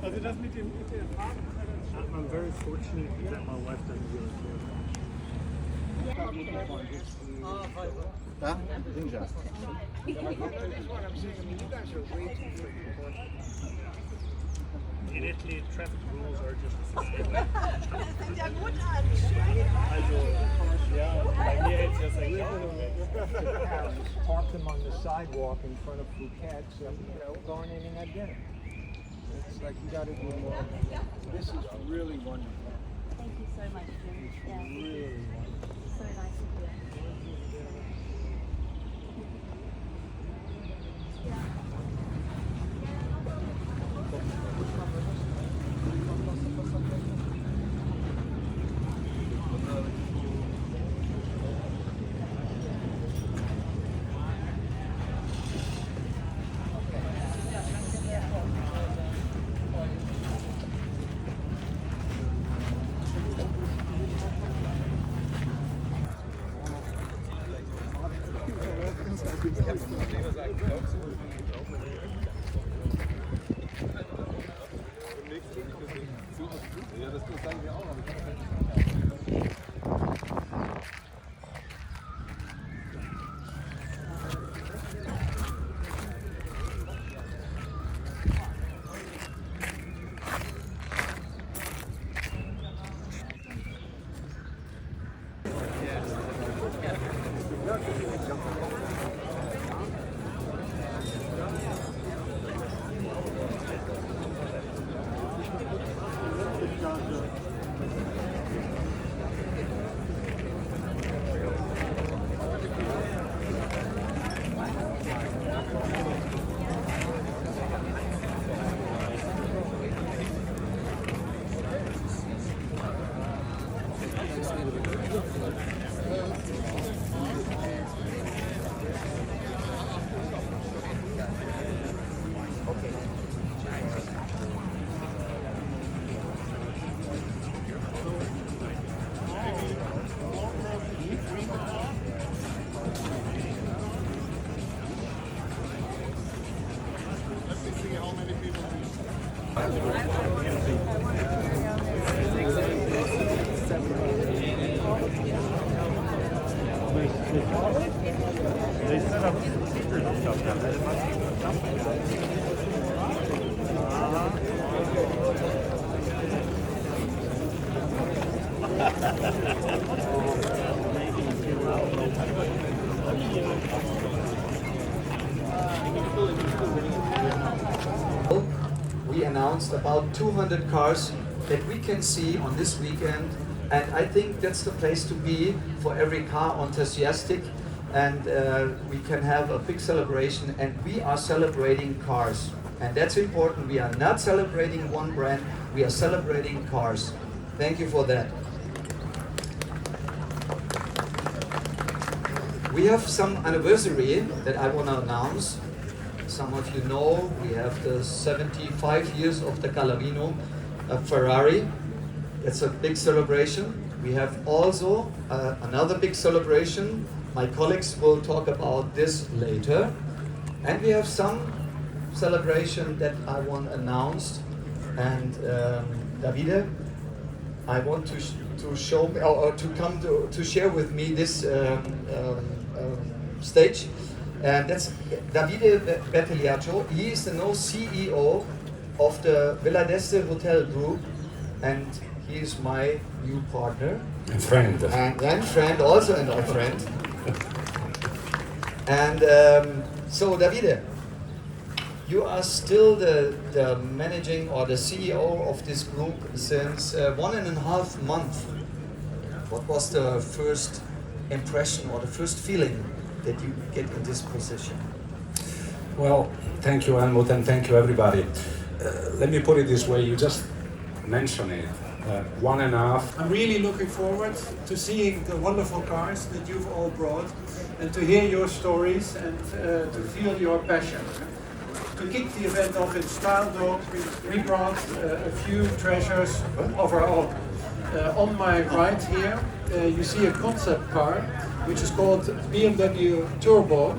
Also das mit dem Fahren, I'm very fortunate that my wife doesn't really care. In Italy, traffic rules are just Also, ja, bei mir hätte es ja Parked them on the sidewalk in front of Phuket's and, going in and had dinner. It's like you gotta do more. This is really wonderful. Thank you so much, Jim. It's Yeah, really wonderful. so nice of you. They set up speakers and stuff down there. It must be something. We announced about 200 cars that we can see on this weekend, and I think that's the place to be for every car enthusiastic, and we can have a big celebration, and we are celebrating cars, and that's important. We are not celebrating one brand, we are celebrating cars. Thank you for that. We have some anniversary that I want to announce. Some of you know we have the 75 years of the Calavino Ferrari. It's a big celebration. We have also another big celebration. My colleagues will talk about this later. And we have some celebration that I want announced. And Davide, I want to show or to come to share with me this stage. And that's Davide Berteliaccio. He is the new CEO of the Villa d'Este Hotel Group, and he is my new partner. And friend. And friend also, and our friend. And so Davide, you are still the managing or the CEO of this group since 1.5 months. What was the first impression or the first feeling that you get in this position? Well, thank you, Helmut, and thank you, everybody. Let me put it this way, you just mentioned it. 1.5. I'm really looking forward to seeing the wonderful cars that you've all brought and to hear your stories and to feel your passion. to kick the event off in style, though, we brought a few treasures of our own. On my right here, you see a concept car, which is called BMW Turbo.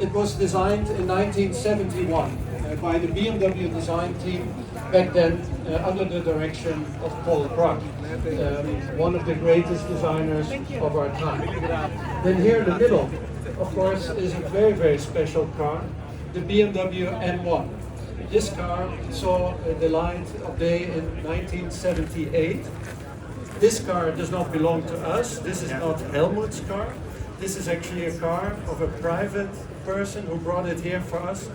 It was designed in 1971 by the BMW design team back then under the direction of Paul Brugg, one of the greatest designers of our time. Then here in the middle, of course, is a very, very special car, the BMW M1. This car saw the light of day in 1978. This car does not belong to us. This is not Helmut's car. This is actually a car of a private person who brought it here for us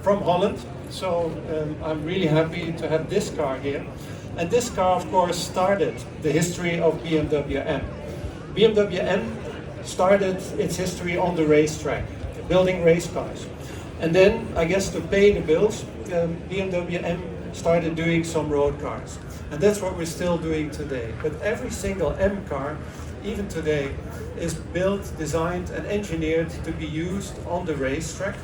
from Holland. So I'm really happy to have this car here. And this car, of course, started the history of BMW M. BMW M started its history on the racetrack, building race cars. And then, I guess to pay the bills, BMW M started doing some road cars. And that's what we're still doing today. But every single M car, even today, is built, designed and engineered to be used on the racetrack.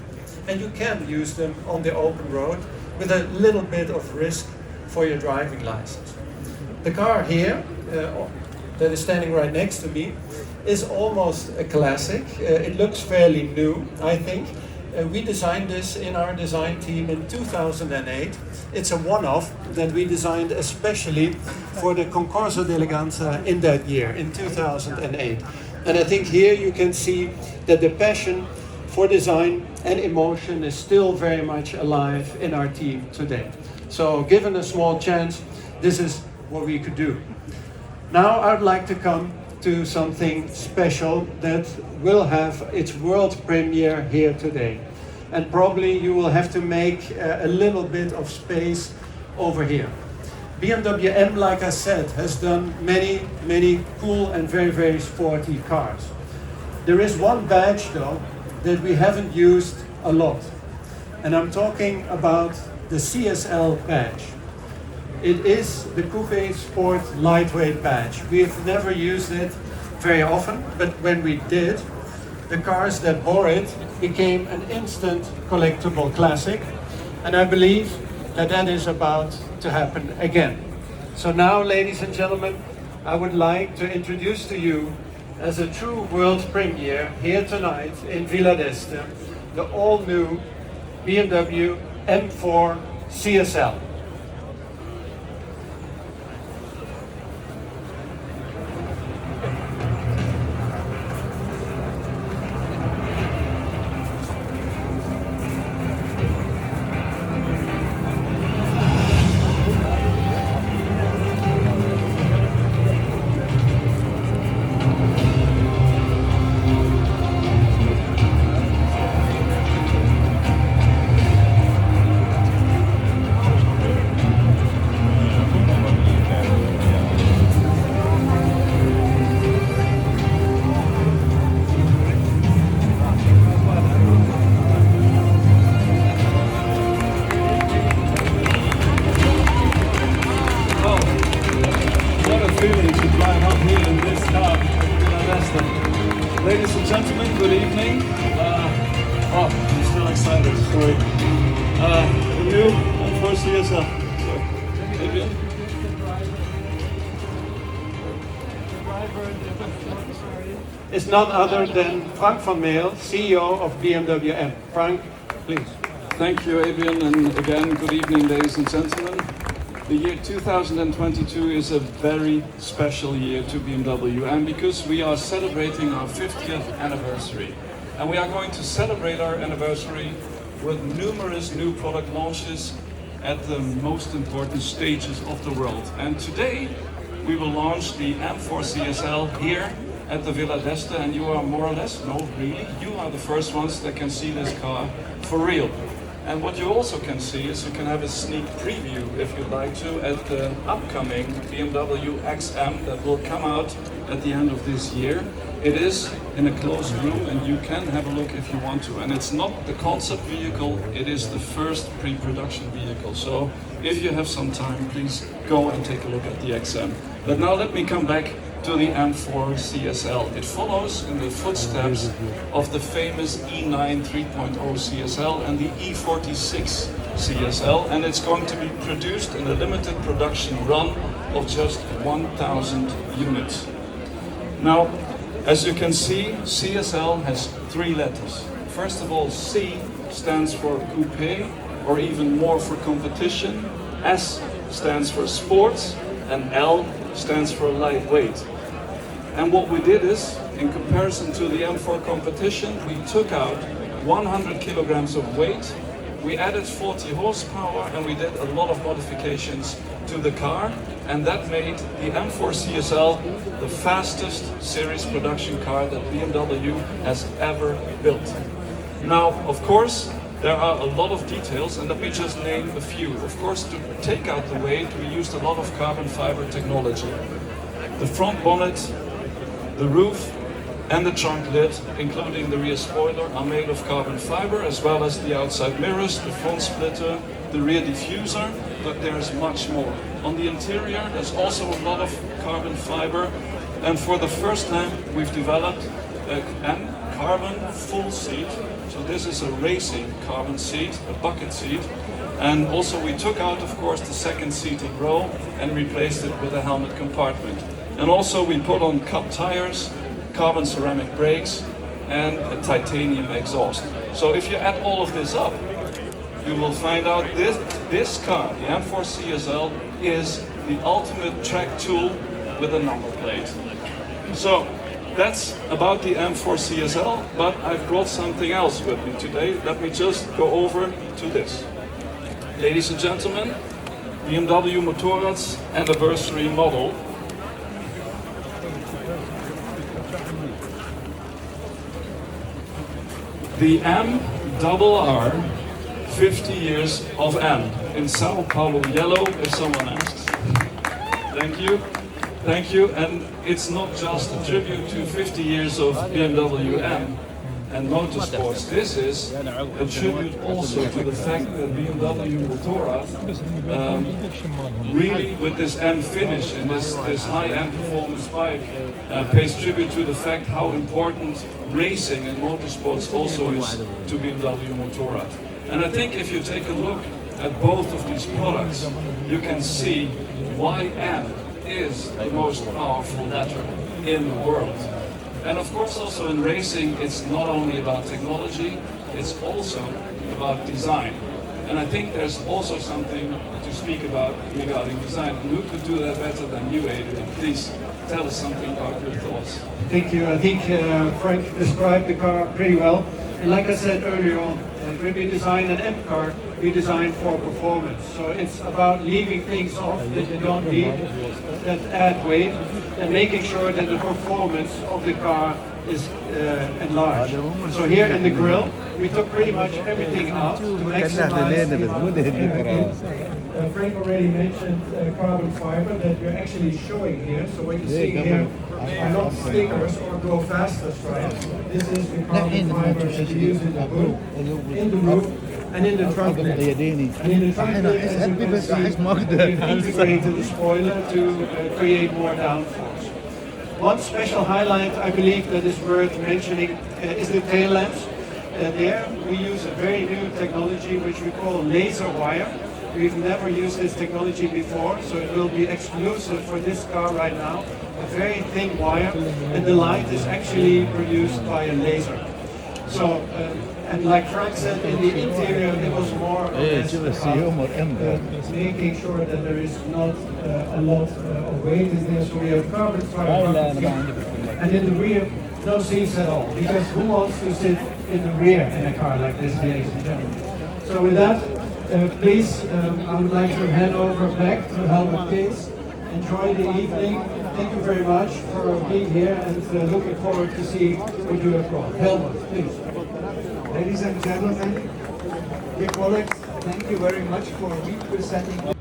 And you can use them on the open road with a little bit of risk for your driving license. The car here, that is standing right next to me, is almost a classic. It looks fairly new, I think. We designed this in our design team in 2008. It's a one-off that we designed especially for the Concorso d'Eleganza in that year, in 2008. And I think here you can see that the passion for design and emotion is still very much alive in our team today. So given a small chance, this is what we could do. Now I'd like to come to something special that will have its world premiere here today. And probably you will have to make a little bit of space over here. BMW M, like I said, has done many cool and very, very sporty cars. There is one badge though that we haven't used a lot. And I'm talking about the CSL badge. It is the Coupe Sport Lightweight badge. We've never used it very often, but when we did, the cars that bore it became an instant collectible classic. And I believe that that is about to happen again. So now, ladies and gentlemen, I would like to introduce to you, as a true world premiere here tonight in Villa d'Este, the all-new BMW M4 CSL. Ladies and gentlemen, good evening. I'm still excited. Sorry. The new M4 CSL. Adrian? Is none other than Frank van Meel, CEO of BMW M. Frank, please. Thank you, Adrian, and again, good evening, ladies and gentlemen. The year 2022 is a very special year to BMW, and because we are celebrating our 50th anniversary. And we are going to celebrate our anniversary with numerous new product launches at the most important stages of the world. And today, we will launch the M4 CSL here at the Villa d'Este, and you are more or less, no, really, you are the first ones that can see this car for real. And what you also can see is you can have a sneak preview, if you'd like to, at the upcoming BMW XM that will come out at the end of this year. It is in a closed room and you can have a look if you want to. And it's not the concept vehicle, it is the first pre-production vehicle. So if you have some time, please go and take a look at the XM. But now let me come back to the M4 CSL. It follows in the footsteps of the famous E9 3.0 CSL and the E46 CSL, and it's going to be produced in a limited production run of just 1,000 units. Now, as you can see, CSL has 3 letters. First of all, C stands for coupe, or even more for competition. S stands for sports, and L stands for lightweight. And what we did is, in comparison to the M4 competition, we took out 100 kilograms of weight, we added 40 horsepower, and we did a lot of modifications to the car, and that made the M4 CSL the fastest series production car that BMW has ever built. Now, of course, there are a lot of details, and let me just name a few. Of course, to take out the weight, we used a lot of carbon fiber technology. The front bonnet, the roof, and the trunk lid, including the rear spoiler, are made of carbon fiber, as well as the outside mirrors, the front splitter, the rear diffuser, but there's much more. On the interior, there's also a lot of carbon fiber, and for the first time, we've developed a carbon full seat. So this is a racing carbon seat, a bucket seat, and also we took out, of course, the second seated row and replaced it with a helmet compartment. And also we put on cup tires, carbon ceramic brakes, and a titanium exhaust. So if you add all of this up, you will find out this car, the M4 CSL, is the ultimate track tool with a number plate. So that's about the M4 CSL, but I've brought something else with me today. Let me just go over to this. Ladies and gentlemen, BMW Motorrad's anniversary model. The MRR 50 years of M in Sao Paulo yellow, if someone asks. Thank you. Thank you. And it's not just a tribute to 50 years of BMW M and motorsports. This is a tribute also to the fact that BMW Motorrad really, with this M finish and this high-end performance bike, pays tribute to the fact how important racing and motorsports also is to BMW Motorrad. And I think if you take a look at both of these products, you can see why M is the most powerful letter in the world. And of course also in racing, it's not only about technology, it's also about design. And I think there's also something to speak about regarding design. And who could do that better than you, Adrian? Please tell us something about your thoughts. Thank you. I think Frank described the car pretty well. And like I said earlier on, when we design an M car, we design for performance. So it's about leaving things off that you don't need, that add weight, and making sure that the performance of the car is enlarged. So here in the grille, we took pretty much everything out to maximize the Frank already mentioned carbon fiber that we're actually showing here. So what you see here are not stickers or go faster stripes. This is the carbon fiber that you use in the boot, in the roof, and in the trunk lid. And in the trunk lid, as you can see, we've integrated the spoiler to create more downforce. One special highlight, I believe, that is worth mentioning is the tail lamps. There we use a very new technology which we call laser wire. We've never used this technology before, so it will be exclusive for this car right now. A very thin wire, and the light is actually produced by a laser. So, and like Frank said, in the interior it was more or less about making sure that there is not a lot of weight in there. So we have carbon fiber, and in the rear, no seats at all. Because who wants to sit in the rear in a car like this, ladies and gentlemen? So with that, please, I would like to hand over back to Helmut Kids. Enjoy the evening. Thank you very much for being here, and looking forward to see what you have brought. Helmut, please. Ladies and gentlemen, dear colleagues, thank you very much for representing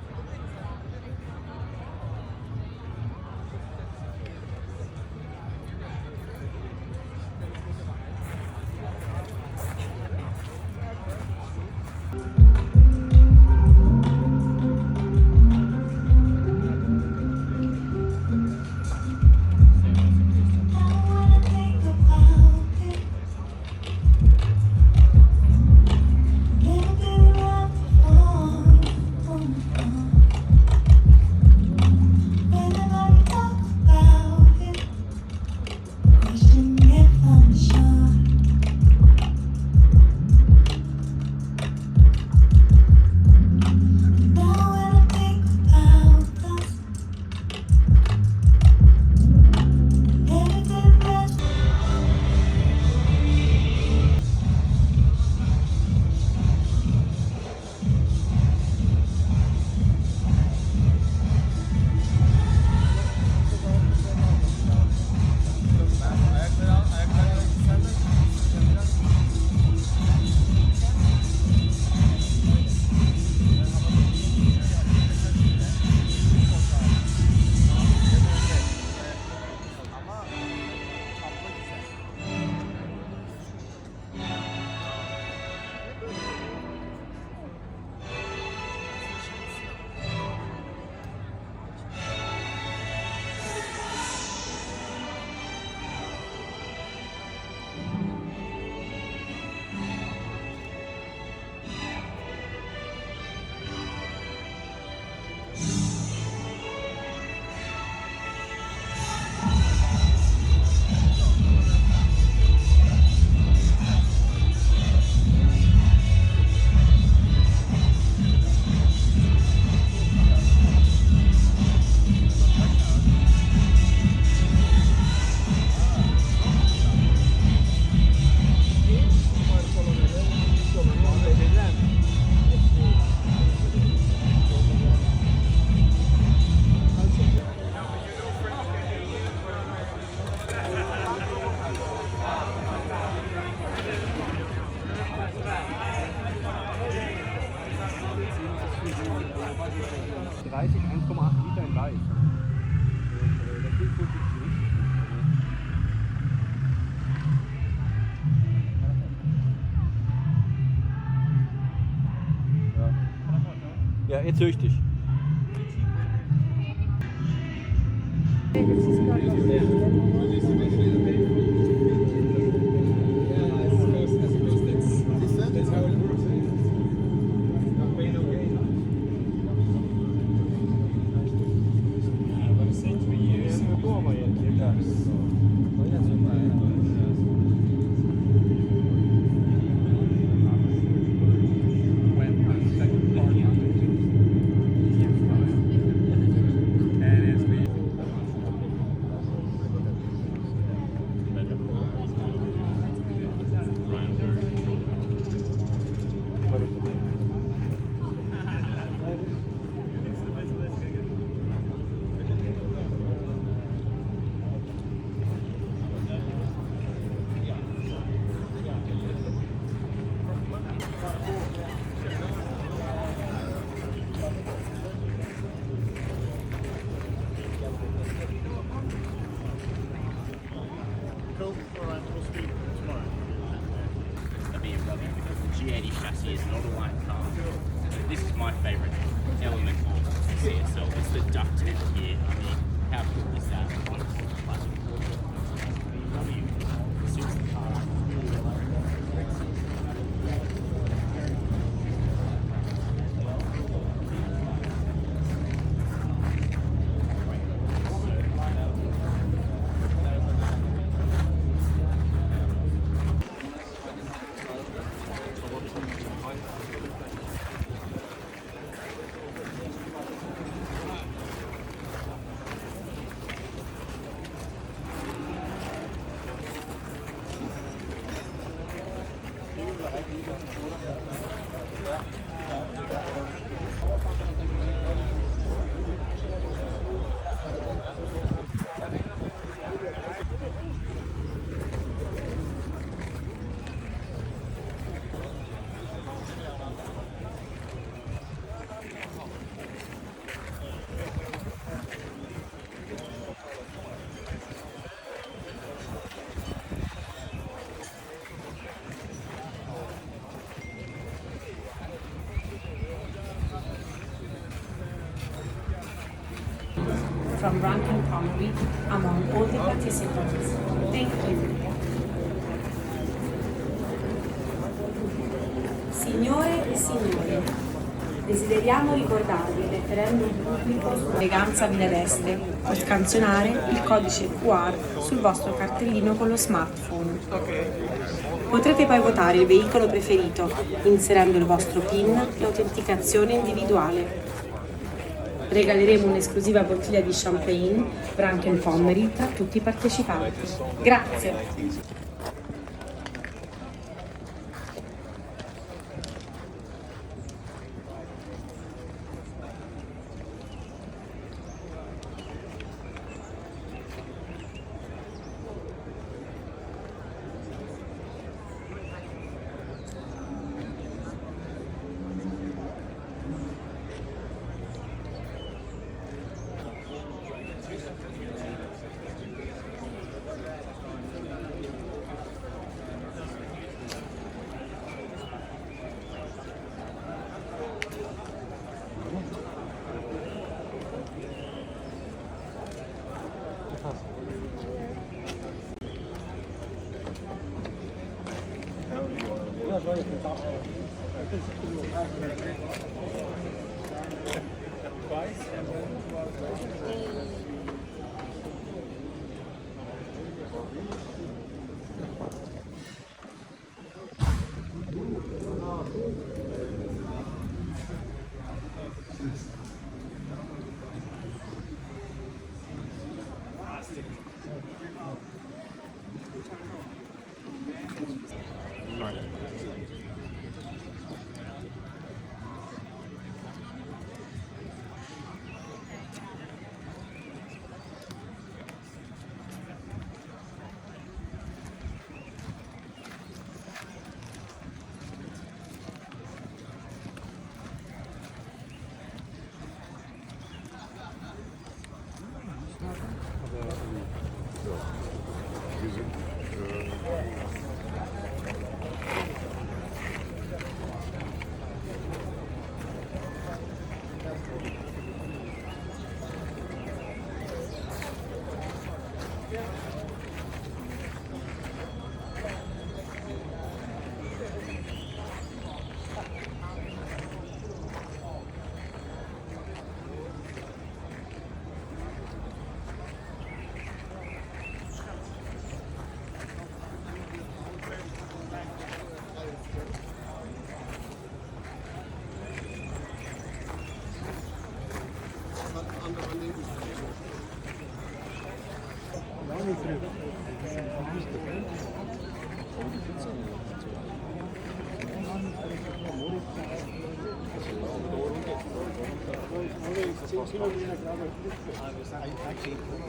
Liter in weiß. Der Kühlflug ist richtig. Ja, jetzt höre ich dich. Cool. All right, we'll speak tomorrow. The BMW because the G80 chassis is not a light car. This is my favourite element of the CSL. It's the duck tent here. I mean, how cool is that? BMW suits the car really well. From Rankin Connery among all the participants. Thank you. Signore e signori, desideriamo ricordarvi il referendum pubblico sull'eleganza vi riveste o scansionare il codice QR sul vostro cartellino con lo smartphone. Potrete poi votare il veicolo preferito inserendo il vostro PIN e autenticazione individuale. Regaleremo un'esclusiva bottiglia di champagne Rankin Connery tra tutti i partecipanti. Grazie!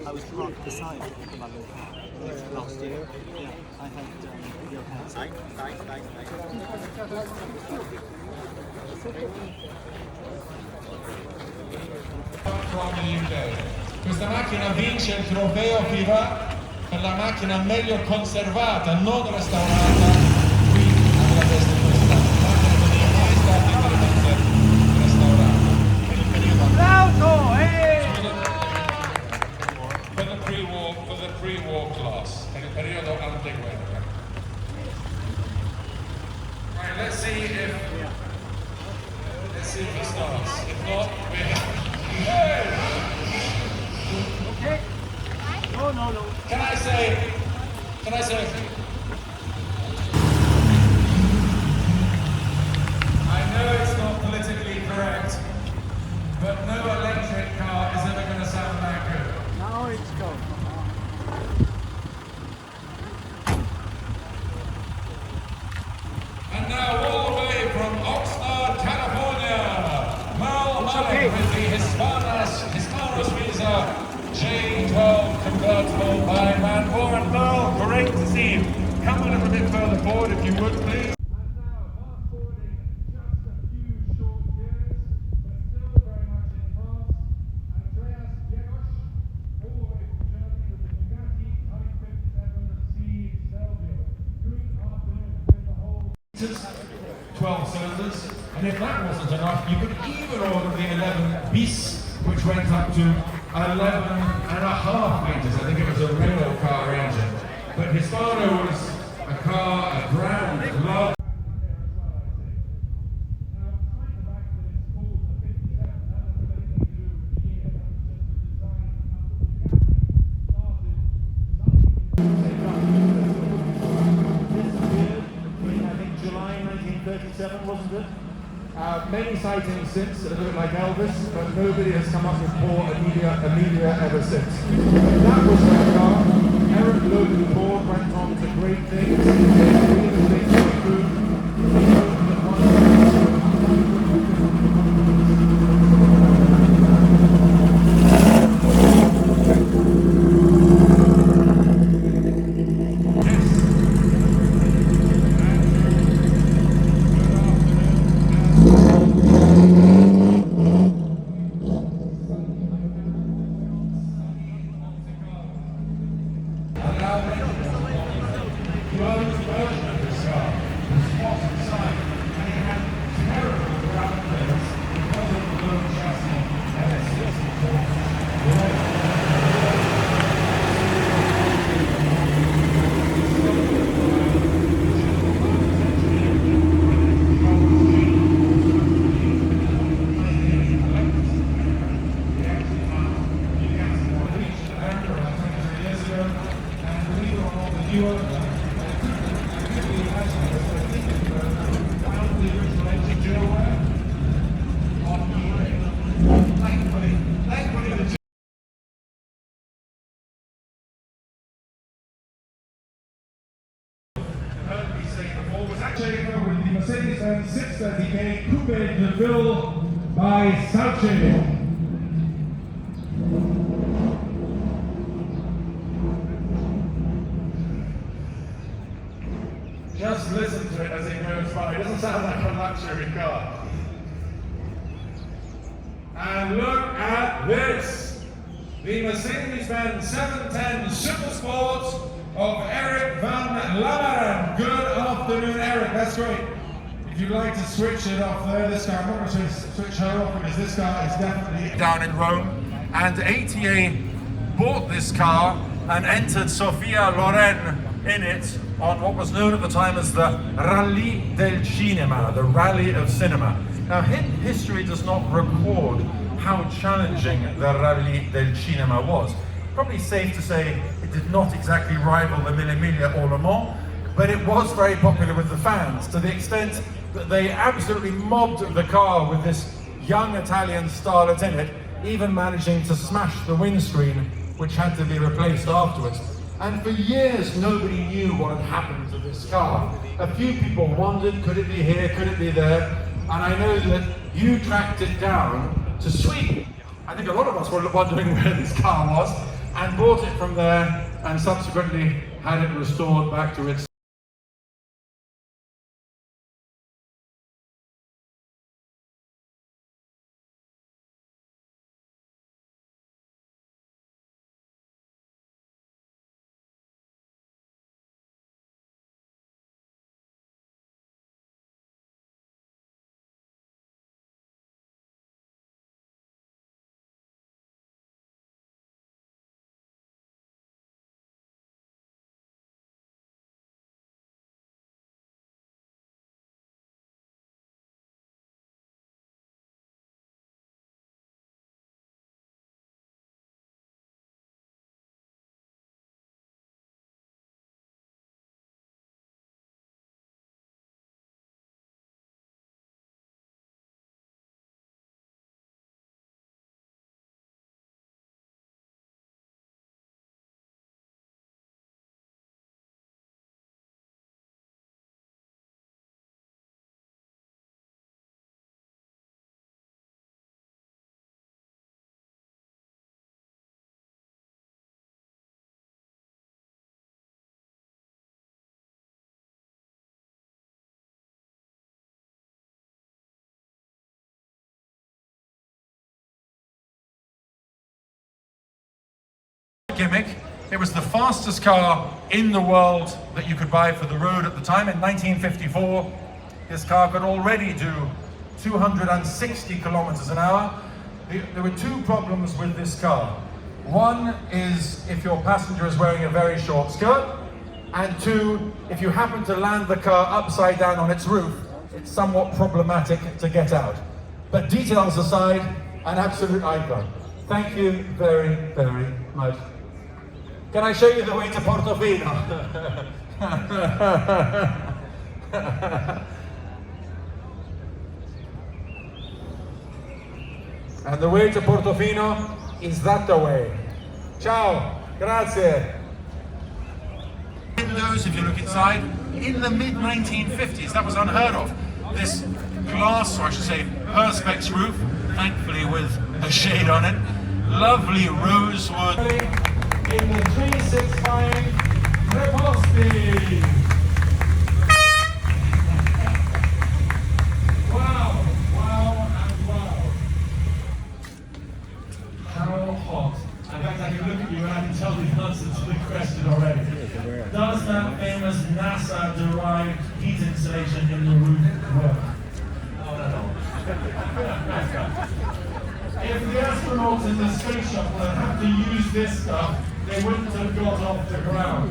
I was parked beside my little car last year. Yeah, I had your house. From the UK. Questa macchina vince il trofeo FIVA per la macchina meglio conservata, non restaurata, qui a Budapest quest'anno. La macchina che non è mai stata interamente restaurata. Per il periodo L'auto, per the pre-war class, per il periodo anteguerra. Right, let's see if he starts. If not, Okay. No. Can I say, I know it's not politically correct, but no electric car is ever going to sound that good. Now it's gone. And now all the way from Oxnard, California, Mal Malik with the Hispanos Visa J12 convertible by Van Boren. Merle, great to see you. Come a little bit further forward if you would, please. And now, fast forwarding just a few short years, but still very much in France, Andreas Jegosch, all the way from Germany with the Bugatti i57C Stelvio. Good afternoon with the whole 12 cylinders, and if that wasn't enough, you could even order the 11 bis, which went up to 11.5 litres. I think it was a rail car engine. But Hispano was a car, a brown, large. I think July 1937, wasn't it? Many sightings since, a bit like Elvis, but nobody has come up with poor Amelia ever since. That was their car. Eric Logan Ford went on to great things. Things were true. With the Mercedes-Benz 630K Coupe de Ville by Sauce. Just listen to it as it goes by. It doesn't sound like a luxury car. And look at this. The Mercedes-Benz 710 Super Sport of Eric van Lammeren. Good afternoon, Eric. That's great. If you'd like to switch it off there, this car, I'm not going to switch her off because this car is definitely down in Rome. And ATA bought this car and entered Sofia Loren in it on what was known at the time as the Rally del Cinema, the Rally of Cinema. Now, history does not record how challenging the Rally del Cinema was. Probably safe to say it did not exactly rival the Mille Miglia or Le Mans, but it was very popular with the fans, to the extent that they absolutely mobbed the car with this young Italian starlet in it, even managing to smash the windscreen, which had to be replaced afterwards. And for years, nobody knew what had happened to this car. A few people wondered, could it be here, could it be there? And I know that you tracked it down to Sweden. I think a lot of us were wondering where this car was, and bought it from there, and subsequently had it restored back to its gimmick. It was the fastest car in the world that you could buy for the road at the time. In 1954, this car could already do 260 kilometers an hour. There were two problems with this car. One is if your passenger is wearing a very short skirt, and two, if you happen to land the car upside down on its roof, it's somewhat problematic to get out. But details aside, an absolute icon. Thank you very, very much. Can I show you the way to Portofino? And the way to Portofino is that the way. Ciao, grazie. Windows, if you look inside, in the mid-1950s, that was unheard of. This glass, or I should say perspex roof, thankfully with a shade on it, lovely rosewood. In the 365 Reposti. Wow, wow, and wow. How hot. In fact, I can look at you and I can tell the answer to the question already. Does that famous NASA-derived heat insulation in the roof work? No. If the astronauts in the space shuttle had had to use this stuff, they wouldn't have got off the ground.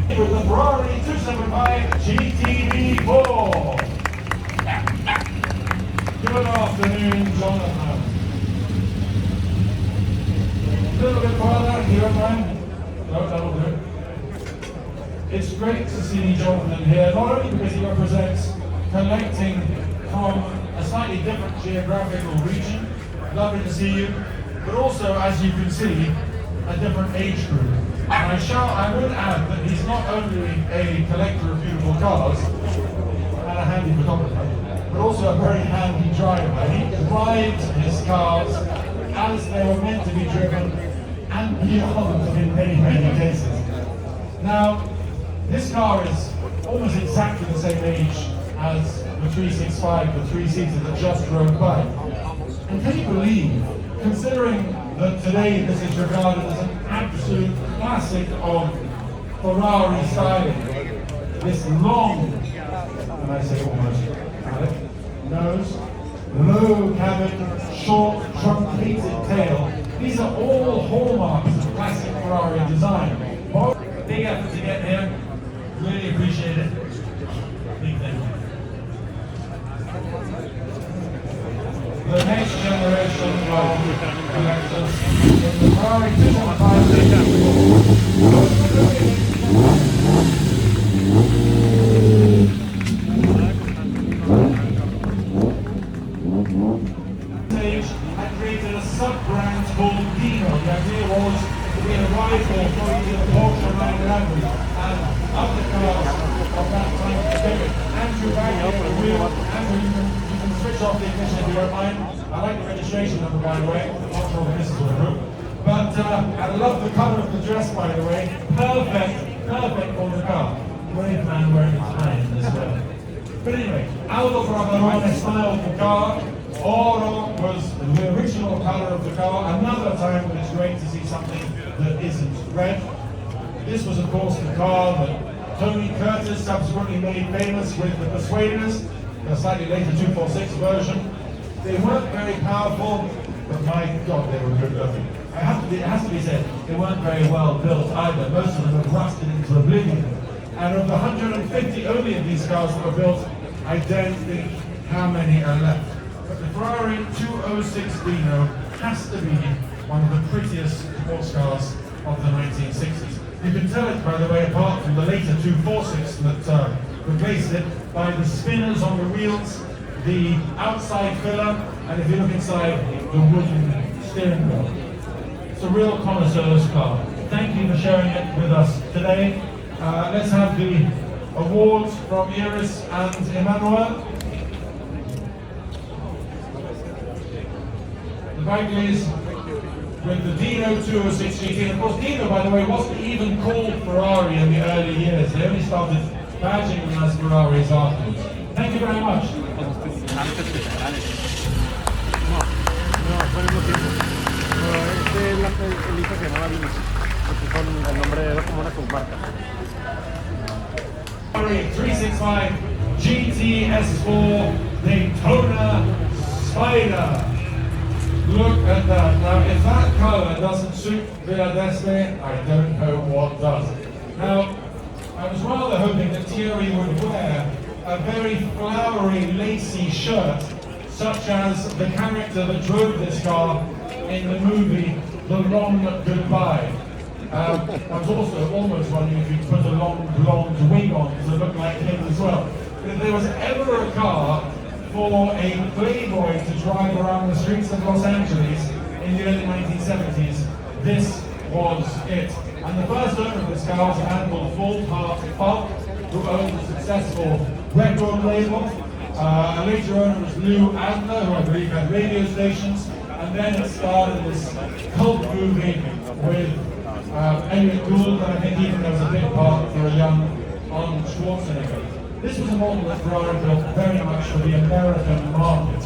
With the Ferrari 275 GTB4. Good afternoon, Jonathan. A little bit farther, if you don't mind. No, that'll do. It's great to see Jonathan here, not only because he represents collecting from a slightly different geographical region, lovely to see you, but also, as you can see, a different age group. And I would add that he's not only a collector of beautiful cars and a handy photographer, but also a very handy driver. He drives his cars as they were meant to be driven and beyond in many, many cases. Now, this car is almost exactly the same age as the 365, the three-seater that just drove by. And can you believe, considering that today this is regarded as an absolute classic of Ferrari styling, this long, can I say almost, nose, low cabin, short, truncated tail. These are all hallmarks of classic Ferrari design. Big effort to get here. Really appreciate it. Big thank you. The next generation of collectors in the Ferrari 215 stage had created a sub-brand called Dino. The idea was to be a rival for the Porsche 911 and other cars of that time period. Andrew back here at the wheel. Andrew, you can switch off the ignition if you don't mind. I like the registration number, by the way. I'm not sure if this is for the group. But I love the colour of the dress, by the way. Perfect for the car. Brave man wearing a tie in this weather. But anyway, Aldo Bravarone styled the car. Oro was the original colour of the car. Another time when it's great to see something that isn't red. This was, of course, the car that Tony Curtis subsequently made famous with the Persuaders, a slightly later 246 version. They weren't very powerful, but my God, they were good looking. It has to be said, they weren't very well built either. Most of them have rusted into oblivion. And of the 150 only of these cars that were built, I don't think how many are left. But the Ferrari 206 Dino has to be one of the prettiest sports cars of the 1960s. You can tell it, by the way, apart from the later 246 that replaced it, by the spinners on the wheels, the outside filler, and if you look inside, the wooden steering wheel. It's a real connoisseur's car. Thank you for sharing it with us today. Let's have the awards from Iris and Emmanuel. The Bagleys with the Dino 206 GT. And of course, Dino, by the way, wasn't even called Ferrari in the early years. They only started badging them as Ferraris afterwards. Thank you very much. Ferrari 365 GT S4 Daytona Spider. Look at that. Now, if that colour doesn't suit Villadeste, I don't know what does. Now, I was rather hoping that Thierry would wear a very flowery, lacy shirt, such as the character that drove this car in the movie The Long Goodbye. I was also almost wondering if you'd put a long blonde wig on to look like him as well. But if there was ever a car for a playboy to drive around the streets of Los Angeles in the early 1970s, this was it. And the first owner of this car was a man called Falk, who owned a successful record label. A later owner was Lou Adler, who I believe had radio stations. And then it started this cult movie with Elliot Gould, and I think even there was a big part for a young Arnold Schwarzenegger. This was a model that Ferrari built very much for the American market.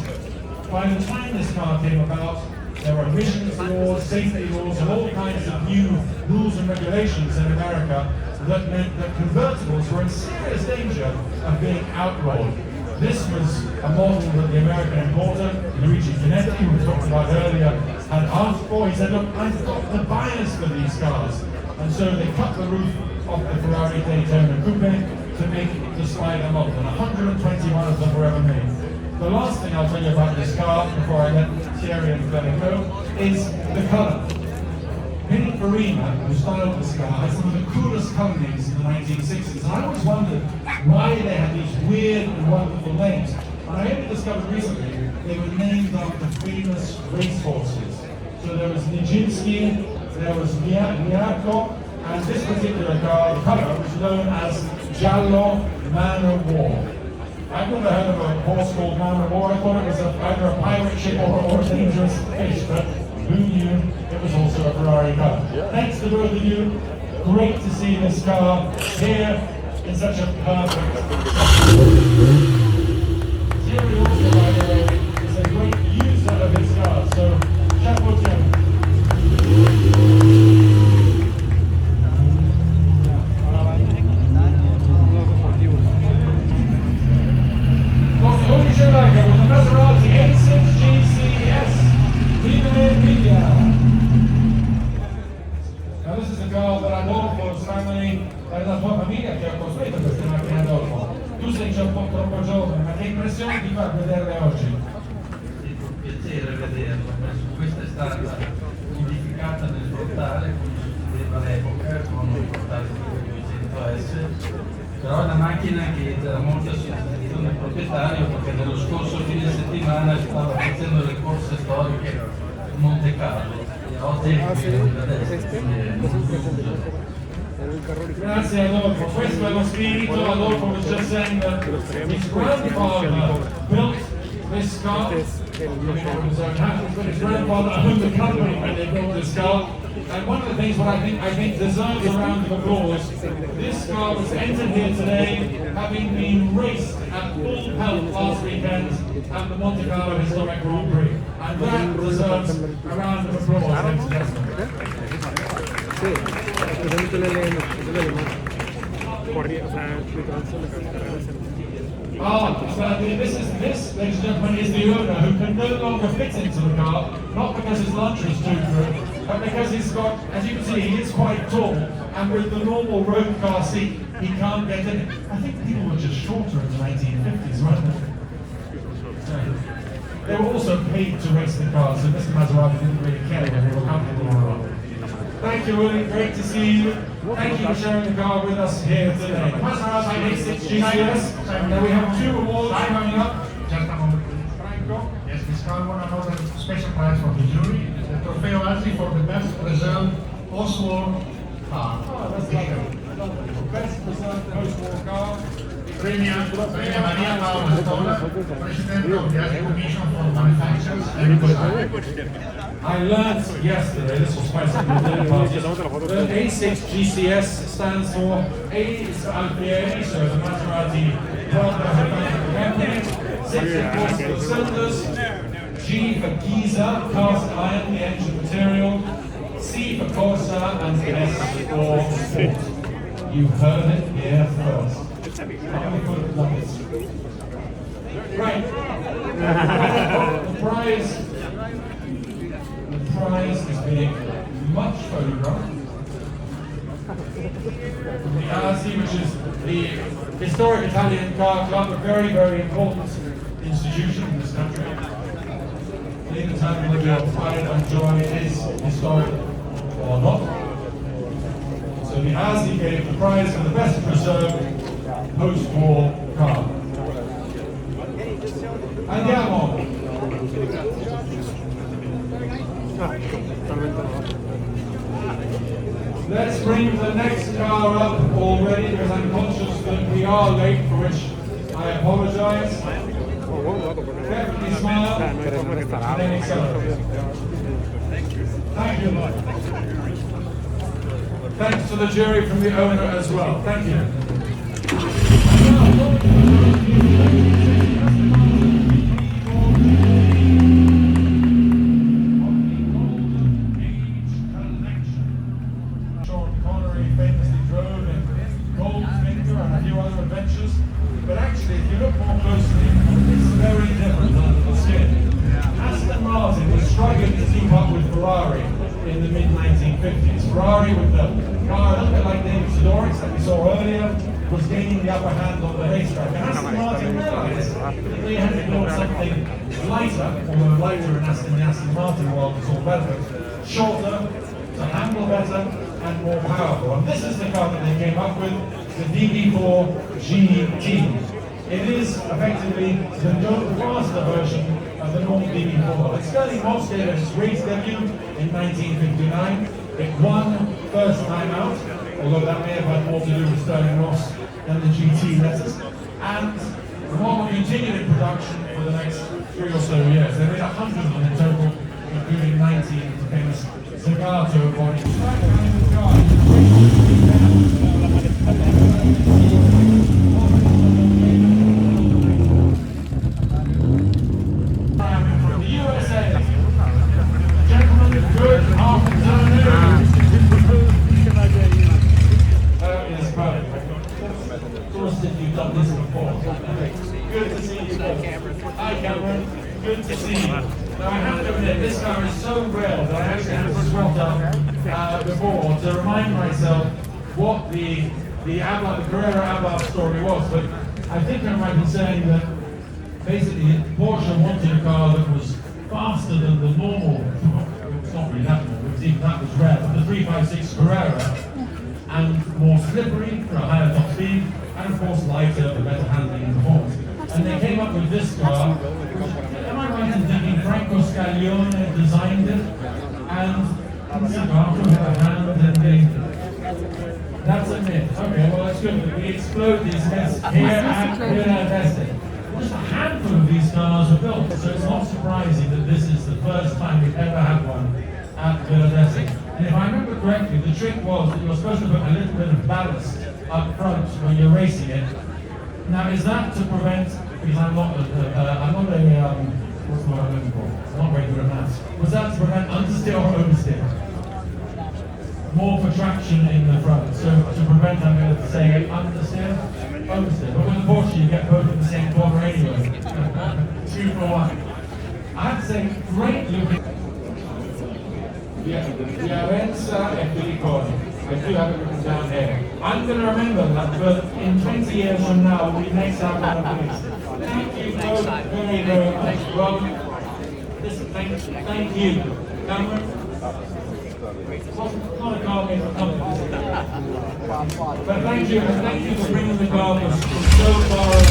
By the time this car came about, there were emissions laws, safety laws, and all kinds of new rules and regulations in America that meant that convertibles were in serious danger of being outlawed. This was a model that the American importer, Luigi Finetti, who we talked about earlier, had asked for. He said, look, I've got the buyers for these cars. And so they cut the roof off the Ferrari Daytona Coupe to make the Spider model, and 121 of them were ever made. The last thing I'll tell you about this car, before I let Thierry and Glenn go, is the colour. Pininfarina, who styled this car, had some of the coolest colour names in the 1960s, and I always wondered why they had these weird and wonderful names. And I only discovered recently they were named after famous racehorses. So there was Nijinsky, there was Miyako, and this particular car, the colour, was known as Giallo Man of War. I've never heard of a horse called Man of War. I thought it was either a pirate ship or a dangerous fish, but who knew it was also a Ferrari car. Thanks to both of you. Great to see this car here in such a perfect Jerry also, by the way, is a great user of his car, so chapeau Jerry. Who would you like it? With the Maserati M6 GCS Media. Now this is a car that Adolfo's family, è la tua famiglia che ha costruito queste macchine Adolfo. Tu sei già un po' troppo giovane, ma che impressione ti fa vederle oggi? È un piacere vederlo, questa è stata modificata nel portale come succedeva all'epoca con un portale 200S, però è una macchina che dà molta soddisfazione al proprietario perché nello scorso fine settimana stava facendo le corse storiche in Monte Carlo e ho tempo da destra. Grazie Adolfo, questo è lo spirito. Adolfo was just saying that his grandfather built this car. His grandfather owned the company when they built this car. And one of the things what I think deserves a round of applause, this car was entered here today having been raced at full pelt last weekend at the Monte Carlo Historic Grand Prix. And that deserves a round of applause, ladies and gentlemen. This, ladies and gentlemen, is the owner who can no longer fit into the car, not because his lunch is too good, but because he's got, as you can see, he is quite tall, and with the normal road car seat, he can't get in. I think people were just shorter in the 1950s, weren't they? They were also paid to race the car, so Mr. Maserati didn't really care whether they were comfortable or not. Thank you, Willie. Great to see you. Thank you for sharing the car with us here today. Maserati M6 GCS. Now we have two awards coming up. Just a moment, please. Franco. Yes, this car won another special prize from the jury. The Trofeo Alzi for the best preserved post-war car. Oh, that's lovely. Best preserved post-war car. Premia Maria Paola Stola, President of the Alzi Commission for Manufacturers and Design. I learned yesterday, this was quite simple, the A6 GCS stands for A is for Alfieri, so the Maserati company. 6 of course for the cylinders, G for Giza, cast iron, the engine material, C for Corsa, and S for Sport. You heard it here first. Right. The prize is being much photographed. The RC, which is the historic Italian car club, a very, very important institution in this country. Any time whether your pride and joy is historic or not. So the RC gave the prize for the best preserved post-war car. Andiamo! Let's bring the next car up already because I'm conscious that we are late, for which I apologize. Definitely smile and then accelerate. Thank you. Thanks to the jury from the owner as well. Thank you. But actually, if you look more closely, it's very different under the skin. Aston Martin was struggling to keep up with Ferrari in the mid-1950s. Ferrari, with the car a little bit like David Sidorix that we saw earlier, was gaining the upper hand on the racetrack. And Aston Martin realized that they had to build something lighter, although lighter in the Aston Martin world was all better, shorter, to handle better, and more powerful. And this is the car that they came up with, the DB4 GT. It is effectively the faster version of the normal DB4. But Sterling Moss gave its race debut in 1959. It won first time out, although that may have had more to do with Sterling Moss than the GT letters. And the model continued in production for the next 3 or so years. There made 100 of them in total, including 19 of the famous Zagato body. as if you've done this before. Good to see you both. Hi Cameron, good to see you. Now I have to admit, this car is so rare that I actually had to swap up before to remind myself what the Carrera Abarth story was. But I think I'm right in saying that basically Porsche wanted a car that was faster than the normal, it's not really that normal, because even that was rare, but the 356 Carrera, and more slippery for a higher top speed, and of course lighter for better handling and performance. And they came up with this car, which, am I right in thinking Franco Scaglione designed it, and this car from her hand and the... That's a myth. Okay, well that's good. We explode these myths here at Budapest. Just a handful of these cars were built, so it's not surprising that this is the first time we've ever had one at Budapest. And if I remember correctly, the trick was that you're supposed to put a little bit of ballast up front when you're racing it. Now, is that to prevent? Because I'm not a what's the word I'm looking for? I'm not very good at maths. Was that to prevent understeer or oversteer? More for traction in the front, so to prevent, I'm going to say understeer, oversteer. But with the Porsche, you get both in the same corner anyway. 2 for 1. I have to say, great looking. Chiarenza e Filippo. I do have it written down here. I'm going to remember that, but in 20 years from now, we next have one of these. Thank you both very, very much. Rob, listen, thank you. Cameron. Not a car made for company. But thank you for bringing the car so far away.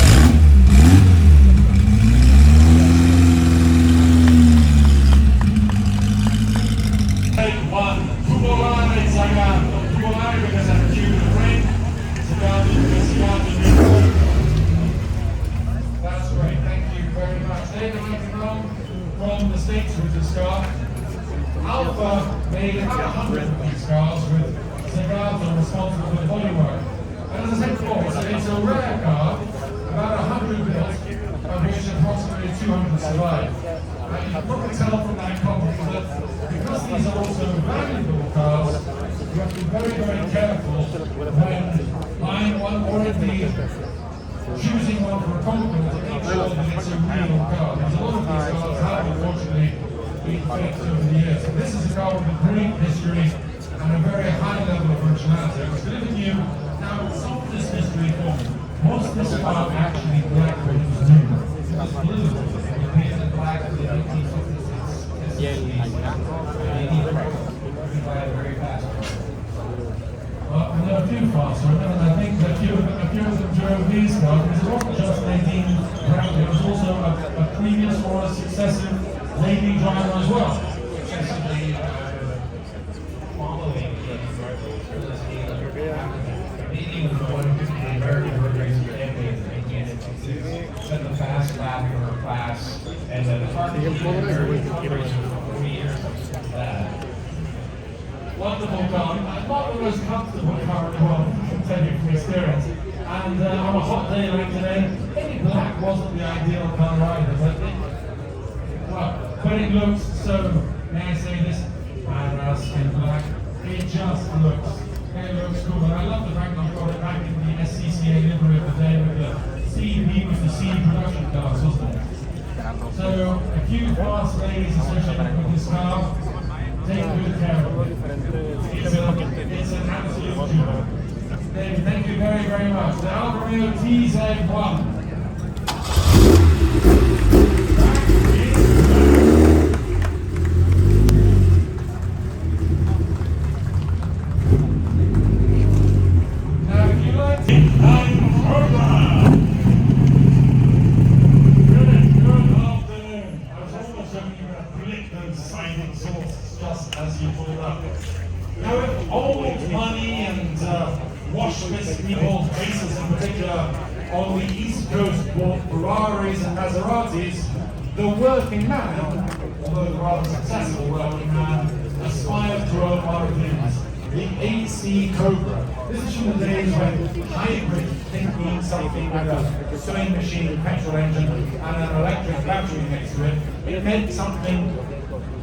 Take one. Tubolare Zagato. Tubolare because I'm due to the ring. Zagato because Zagato. That's great. Thank you very much. David from the States with this car. Alpha made about 100 of these cars with Zagato responsible for the bodywork. And as I said before, it's a rare car, about 100 built, of which approximately 200 survive. And you can probably tell from that copy that because these are also valuable cars, you have to be very, very careful when buying one or indeed choosing one for a compliment to make sure that it's a real car. Because a lot of these cars have, unfortunately, been faked over the years. So this is a car with a great history and a very high level of functionality. I was delivering you now solve this mystery for me. Was this car actually black when it was new? It was blue. It painted black for the 1956. Very fast. Well, and there are a few faster, and I think that a few of them drove these cars, because it wasn't just Nadine Brown, it was also a previous or a successive lady driver as well. Successively following meeting with one of the American road racing champions and set the fast lap for her class, and the party American road racing for 40 years. Wonderful car. Not the most comfortable car in the world, I can tell you from experience. And on a hot day like today, maybe black wasn't the ideal colour either, but it looks so, may I say this, badass in black. It just looks cool. And I love the fact that you got it back in the SCCA livery of the day with the C was the C production cars, wasn't it? So a few fast ladies associated with this car. Take good care of it. It's an absolute jewel. David, thank you very, very much. The Alfa Romeo TZ1. Now, if you like to program. Good afternoon. I was almost hoping you were going to flick those signing sources just as you pulled up. Now, if old money and wash this people's faces in particular on the East Coast bought Ferraris and Maseratis, the working man, although the rather successful working man, aspires to own one of these, the AC Cobra. This is from the days when hybrid thinking something with a sewing machine, petrol engine, and an electric battery next to it. It meant something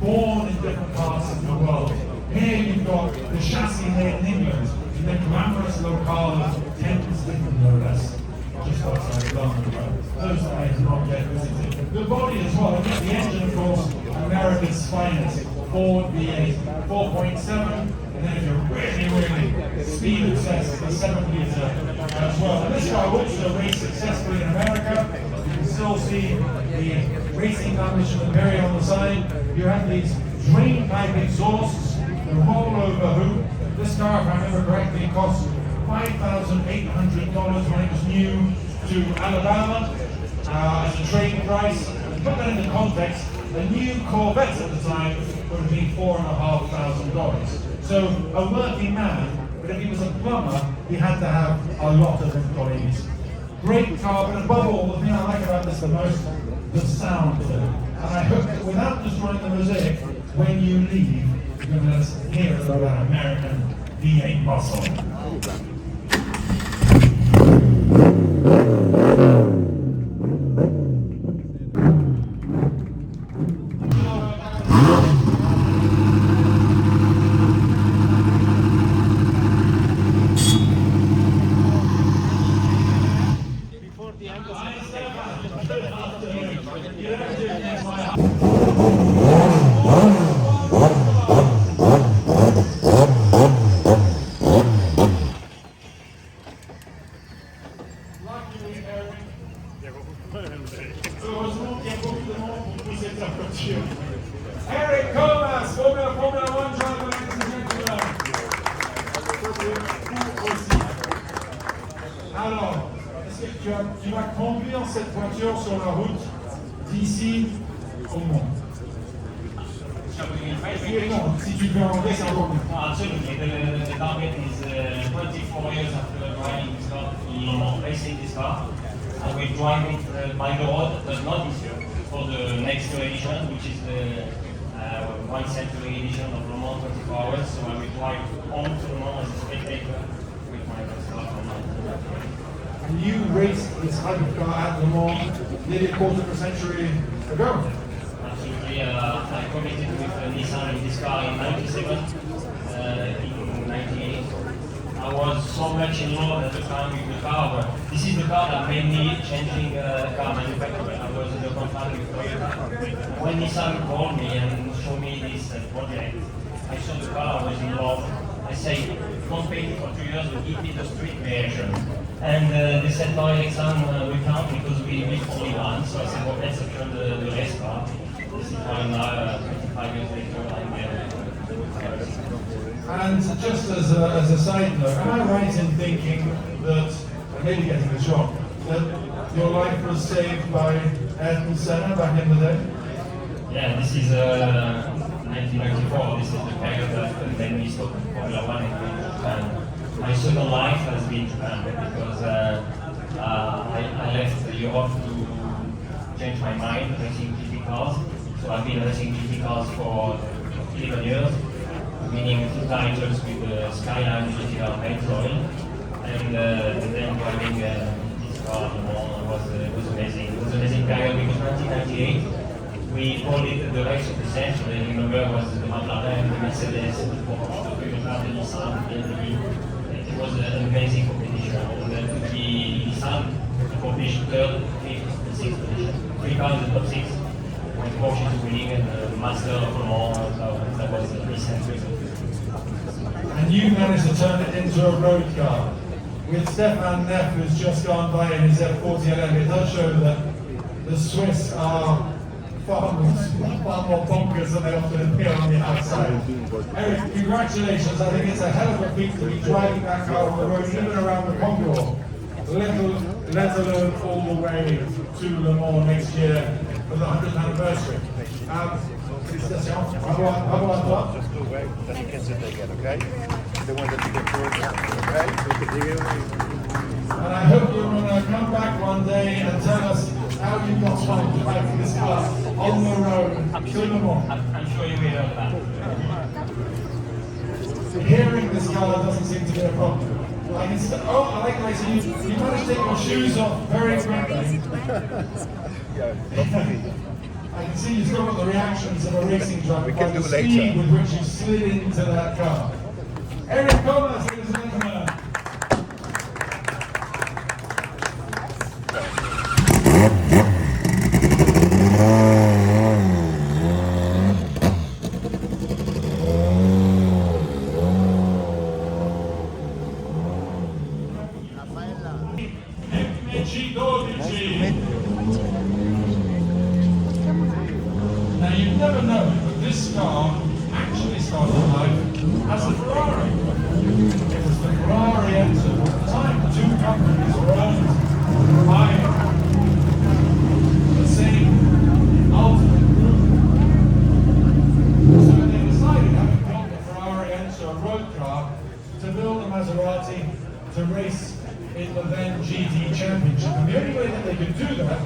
born in different parts of the world. Here you've got the chassis made in England, in the glamorous locale of Thames, no less. London Road. Those I have not yet visited. The body as well, the engine of course, America's finest, Ford V8, 4.7, and then if you're really speed obsessed, the 7 litre as well. And this car also raced successfully in America. You can still see the racing numbers from the period on the side. You have these drain pipe exhausts, the rollover hoop. This car, if I remember correctly, cost $5,800 when it was new to Alabama as a trade price. To put that into context, a new Corvette at the time would have been $4,500. So a working man, but if he was a plumber, he had to have a lot of employees. Great car, but above all, the thing I like about this the most, the sound of it. And I hope that without destroying the mosaic, when you leave, you're going to hear about American V8 muscle. Eric Comas, Formula 1 driver, ladies and gentlemen. Alors, est-ce que tu vas conduire cette voiture sur la route d'ici au Mont? Si tu peux en anglais, c'est encore mieux. Absolutely. The target is 24 years after driving this car, in racing this car. I will drive it by the road, but not this year, for the next edition, which is the 1 century edition of Le Mans 24 hours. So I will drive on to Le Mans as a spectator with my first car from now. And you raced this type of car at Le Mans nearly a quarter of a century ago. Absolutely. I committed with Nissan in this car in 97, in 98. I was so much in love at the time with the car, but this is the car that made me changing car manufacturer. I was in the contract with Toyota. When Nissan called me and showed me this project, I saw the car, I was in love. I said, don't pay me for 2 years, but give me the street version. And they said, no, Alexandre, we can't because we live only one. So I said, well, let's turn the race car. This is why now, 25 years later, I'm there. And just as a side note, am I right in thinking that, and maybe getting a shock, that your life was saved by Ayrton Senna back in the day? Yeah, this is 1994. This is the period that made me stop Formula 1 in Japan. My second life has been Japan because I left Europe to change my mind, racing GT cars. So I've been racing GT cars for 11 years. Winning 2 titles with the Skyline GTR paint oil, and then driving this car was amazing. It was an amazing period because 1998 we called it the race of the century. I remember was the McLaren, the Mercedes, the Porsche, the Toyota, the Nissan, the BMW. It was an amazing competition. And then the Nissan accomplished 3rd, 5th, and 6th position. 3 cars in the top 6. When Porsche is winning and the Master of Le Mans, that was a recent result. And you managed to turn it into a road car. With Stefan Neff, who's just gone by in his F40 LM, it does show that the Swiss are far more bonkers than they often appear on the outside. Eric, congratulations. I think it's a hell of a feat to be driving that car on the road, even around the Concorso, let alone all the way to Le Mans next year for the 100th anniversary. Félicitations. Bravo à toi. Just go away, then you can sit there again, okay? The one that you get through, okay? And I hope you're going to come back one day and tell us how you got on driving this car on the road to Le Mans. I'm sure you will know that. Hearing this car doesn't seem to be a problem. I can say, oh, I like the way so you managed to take your shoes off very quickly. I can see you still got the reactions of a racing driver by the speed with which you slid into that car. Eric Comas, ladies and gentlemen. Now you never know, but this car actually started life as a Ferrari. It was the Ferrari Enzo. At the time, the two companies were owned by the same ultimate group. So they decided, having built the Ferrari Enzo road car, to build a Maserati to race in the then GT Championship. And the only way that they could do that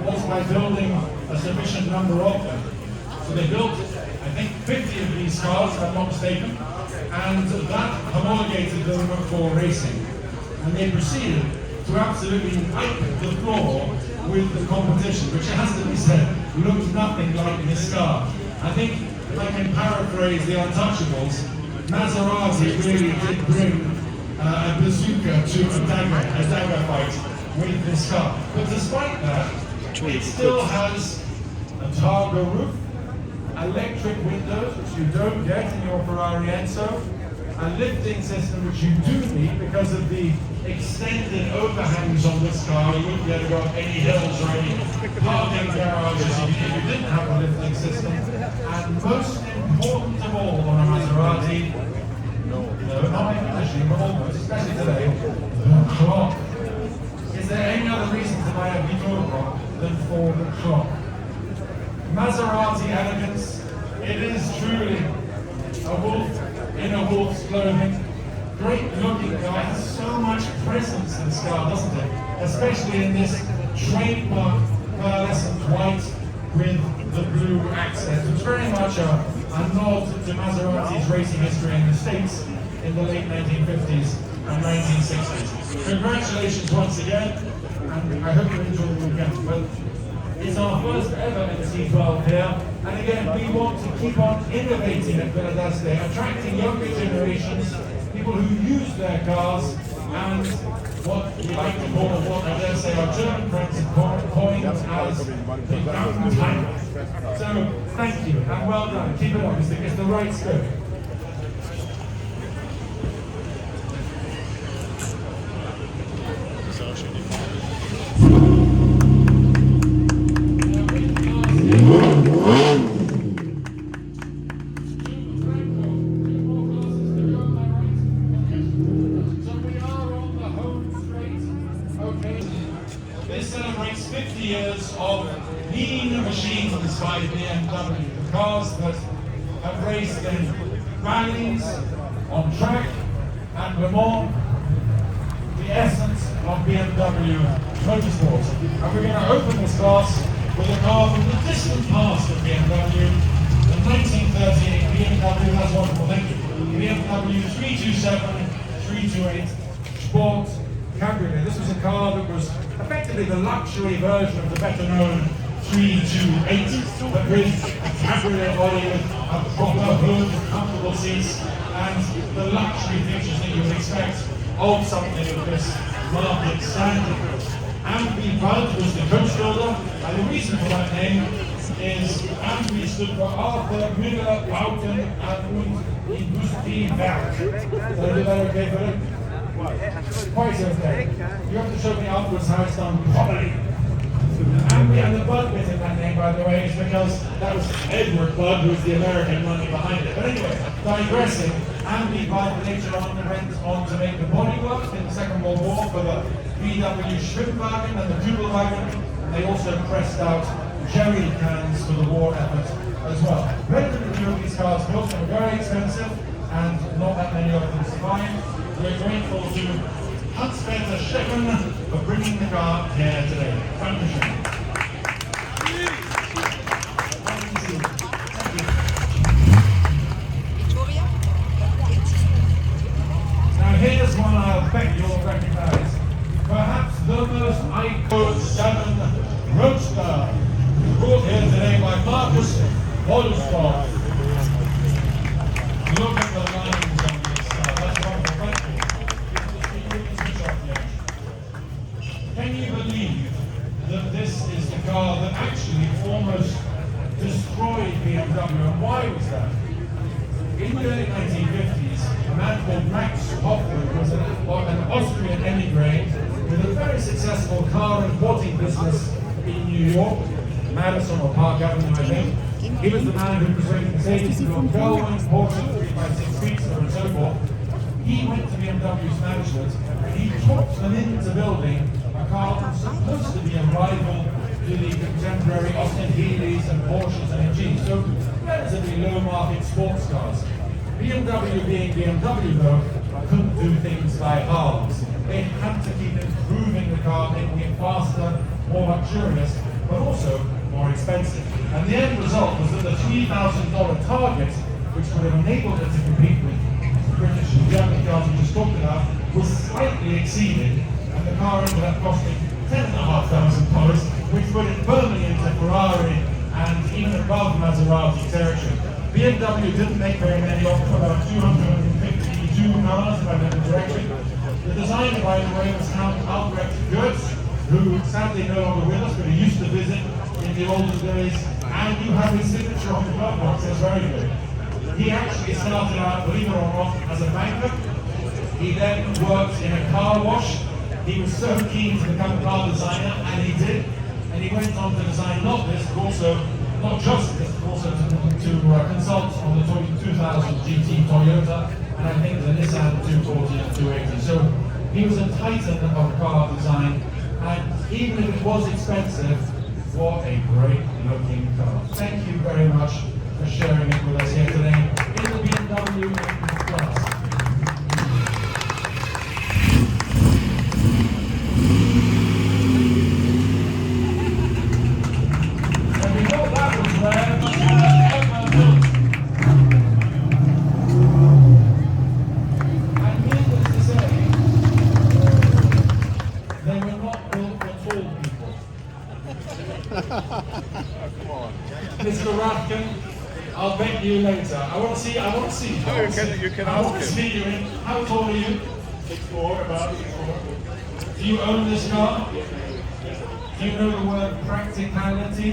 was by building a sufficient number of them. So they built, I think, 50 of these cars, if I'm not mistaken, and that homologated them for racing. And they proceeded to absolutely wipe the floor with the competition, which has to be said, looked nothing like this car. I think, if I can paraphrase the Untouchables, Maserati really did bring a bazooka to a dagger fight with this car. But despite that, it still has a Targa roof, electric windows, which you don't get in your Ferrari Enzo, a lifting system which you do need because of the extended overhangs on this car. You wouldn't be able to go up any hills or any parking garages if you didn't have a lifting system. And most important of all on a Maserati, no, not my conditioning, but almost, especially today, the clock. Is there any other reason to buy a Vitoro clock than for the clock? Maserati elegance, it is truly a wolf in a wolf's clothing. Great looking car, has so much presence in this car, doesn't it? Especially in this trademark pearlescent white with the blue accent. It's very much a nod to Maserati's racing history in the States in the late 1950s and 1960s. Congratulations once again, and I hope you enjoy the weekend. Well, it's our first ever MC12 here, and again, we want to keep on innovating at Benedeste, attracting younger generations, people who use their cars, and what we like to call, what I dare say our German friends have coined as the young talent. So, thank you, and well done. Keep it up, it's the right spirit. This celebrates 50 years of lean machines by BMW, the cars that have raced in rallies, on track, and Le Mans, the essence of BMW motorsport. And we're going to open this class with a car from the distant past of BMW, the 1938 BMW, that's wonderful, thank you, BMW 327, 328 Sport Cabriolet. This was a car that was effectively the luxury version of the better known 328, but with a cabriolet body with a proper hood, comfortable seats, and the luxury features that you would expect of something of this market standard. Ambi Bud was the coach builder, and the reason for that name is Ambi stood for Arthur Müller Bauten und Industriewerk. Did that okay for it? Quite okay. You have to show me afterwards how it's done properly. And the Bud bit in that name, by the way, is because that was Edward Budd, who was the American money behind it. But anyway, digressing, Ambi Bud later on went on to make the bodywork in the Second World War for the VW Schwimmwagen and the Kübelwagen. They also pressed out jerry cans for the war effort as well. Relatively few of these cars built, they were very expensive, and not that many of them survived. We're grateful to Hans-Peter Scheppen for bringing the car here today. Thank you. Now here's one I bet you'll recognize. Perhaps the most iconic 7 Roadster, brought here today by Marcus Wolfsdorf. Look at the lines on this car. That's wonderful. Can you believe that this is the car that actually almost destroyed BMW. And why was that? In the early 1950s, a man called Max Hoffman was an Austrian emigre with a very successful car importing business in New York, Madison or Park Avenue, I think. He was the man who persuaded Mercedes to build Goldwing, Porsche 3x6 Speedster and so forth. He went to BMW's management and he talked them into building a car that was supposed to be a rival to the contemporary Austin Healey's and Porsches and MGs. So relatively low market sports cars. BMW being BMW though, couldn't do things by halves. They had to keep improving the car, making it faster, more luxurious, but also more expensive. And the end result was that the $3,000 target, which would have enabled it to compete with British and German cars we just talked about, was slightly exceeded, and the car ended up costing $10,500, which put it firmly into Ferrari and even above Maserati territory. BMW didn't make very many of them, about 252 cars, if I remember correctly. The designer, by the way, was Count Albrecht Goetz, who sadly no longer with us, but he used to visit in the older days, and you have his signature on the glove box. That's very good. He actually started out, believe it or not, as a banker. He then worked in a car wash. He was so keen to become a car designer, and he did. And he went on to design not just this, but also to consult on the 2000 GT Toyota, and I think the Nissan 240 and 280. So he was a titan of car design, and even if it was expensive, what a great looking car. Thank you very much for sharing it with us here today in the BMW M Class. And before that was there, Emma built. And needless to say, they were not built for tall people. Mr. Rathken, I'll bet you later. I want to see you. I want to see you in. How tall are you? 6'4", about 6'4". Do you own this car? Do you know the word practicality?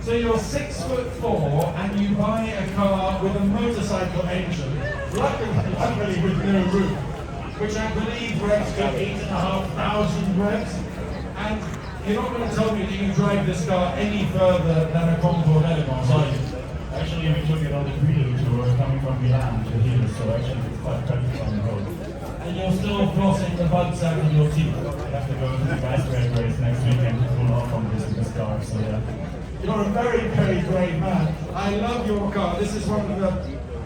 So you're 6'4" and you buy a car with a motorcycle engine, luckily with no roof, which I believe revs to 8,500 revs. And you're not going to tell me that you can drive this car any further than a Concorso Elegance, are you? Actually, we took it on the prelude tour coming from Milan to here, so actually it's quite practical on the road. And you're still flossing the bugs out of your teeth. I have to go to the Vice Drag race next weekend to pull off on this car, so yeah. You're a very, very brave man. I love your car. This is one of the,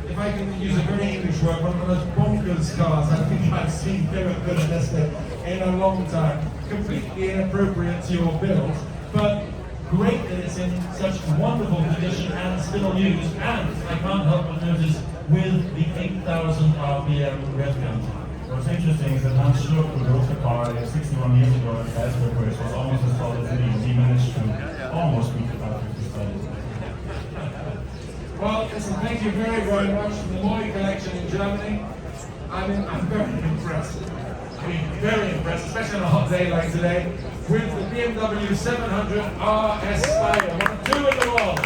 if I can use a very English word, one of the most bonkers cars I think I've seen in a long time. Completely inappropriate to your build, but great that it's in such wonderful condition and still used, and I can't help but notice with the 8,000 RPM rev count. What's interesting is that Hans Schluck, who drove the car 61 years ago at the Iceberg race, was almost as tall as he is. He managed to almost beat the car 50 studies. Well, listen, thank you very, very much from the Moy collection in Germany. I'm very impressed. I mean, very impressed, especially on a hot day like today, with the BMW 700 RS Spider, one of two in the world.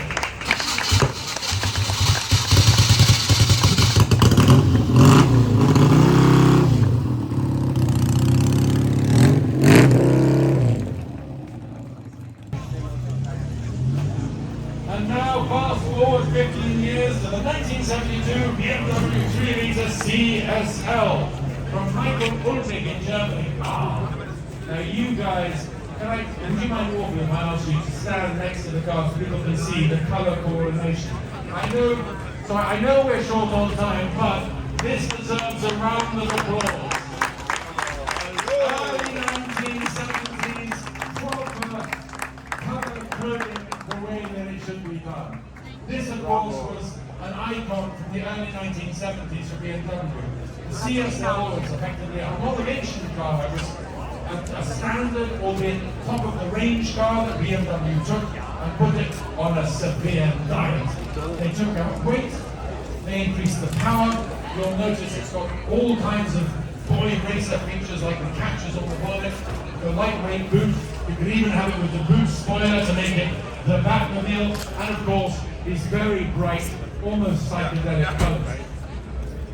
And now, fast forward 15 years to the 1972 BMW 3-liter CSL. From Michael Ulmig in Germany. Now you guys, would you mind walking if I ask you to stand next to the car so people can see the colour coordination? I know we're short on time, but this deserves a round of applause. Early 1970s, proper colour coding the way that it should be done. This, of course, was an icon from the early 1970s for BMW. The CSL was effectively a moderation car. It was a standard, albeit top-of-the-range car that BMW took and put it on a severe diet. They took out weight, they increased the power. You'll notice it's got all kinds of boy racer features like the catches on the bonnet, the lightweight boot. You could even have it with the boot spoiler to make it the Batmobile. And of course, these very bright, almost psychedelic colors.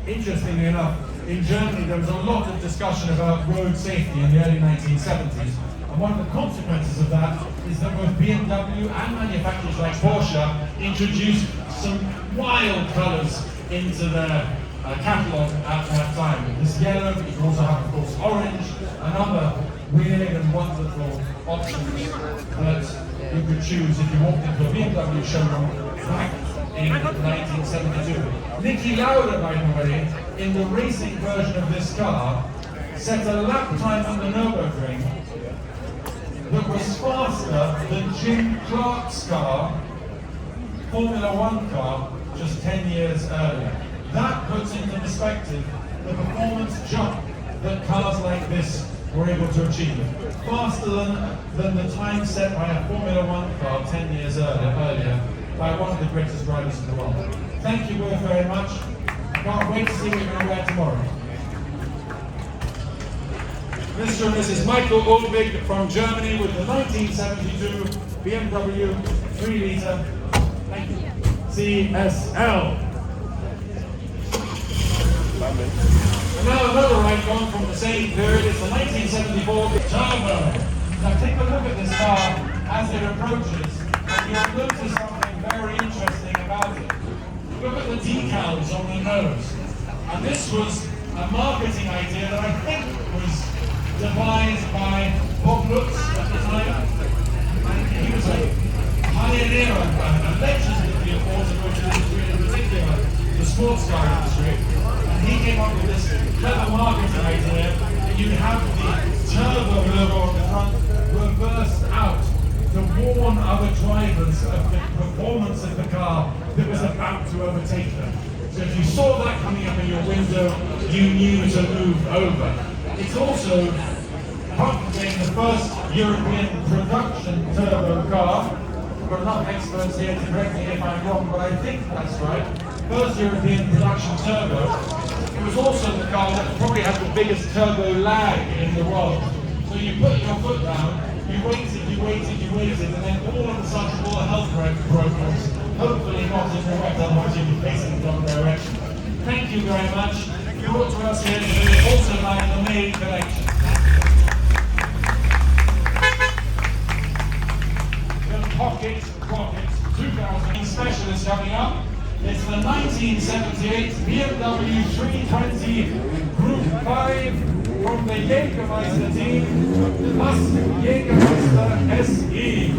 Interestingly enough, in Germany there was a lot of discussion about road safety in the early 1970s. And one of the consequences of that is that both BMW and manufacturers like Porsche introduced some wild colors into their catalogue at that time. This yellow, but you can also have, of course, orange, and other weird and wonderful options that you could choose if you walked into a BMW showroom back in 1972. Niki Lauda, by the way, in the racing version of this car, set a lap time on the Nürburgring that was faster than Jim Clark's car, Formula One car, just 10 years earlier. That puts into perspective the performance jump that cars like this were able to achieve. Faster than the time set by a Formula One car 10 years earlier by one of the greatest drivers in the world. Thank you both very much. I can't wait to see what you're going to wear tomorrow. Mr. and Mrs. Michael Ulbig from Germany with the 1972 BMW 3-litre CSL. And now another icon from the same period, it's the 1974 Turbo. Now take a look at this car as it approaches, and you'll notice something very interesting about it. Look at the decals on the nose. And this was a marketing idea that I think was devised by Bob Lutz at the time. And he was a pioneer and a legend of the automotive industry, in particular the sports car industry. And he came up with this clever marketing idea that you'd have the turbo logo on the front reversed out to warn other drivers of the performance of the car that was about to overtake them. So if you saw that coming up in your window, you knew to move over. It's also probably the first European production turbo car. We've got enough experts here to correct me if I'm wrong, but I think that's right. First European production turbo. It was also the car that probably had the biggest turbo lag in the world. So you put your foot down, you waited, and then all of a sudden all the health problems, hopefully not in the wet, otherwise you'd be facing the wrong direction. Thank you very much. Brought to us here today, also by the May collection. The Pocket 2000 specialist coming up. It's the 1978 BMW 320 Group 5 from the Jägermeister team, plus Jägermeister SE.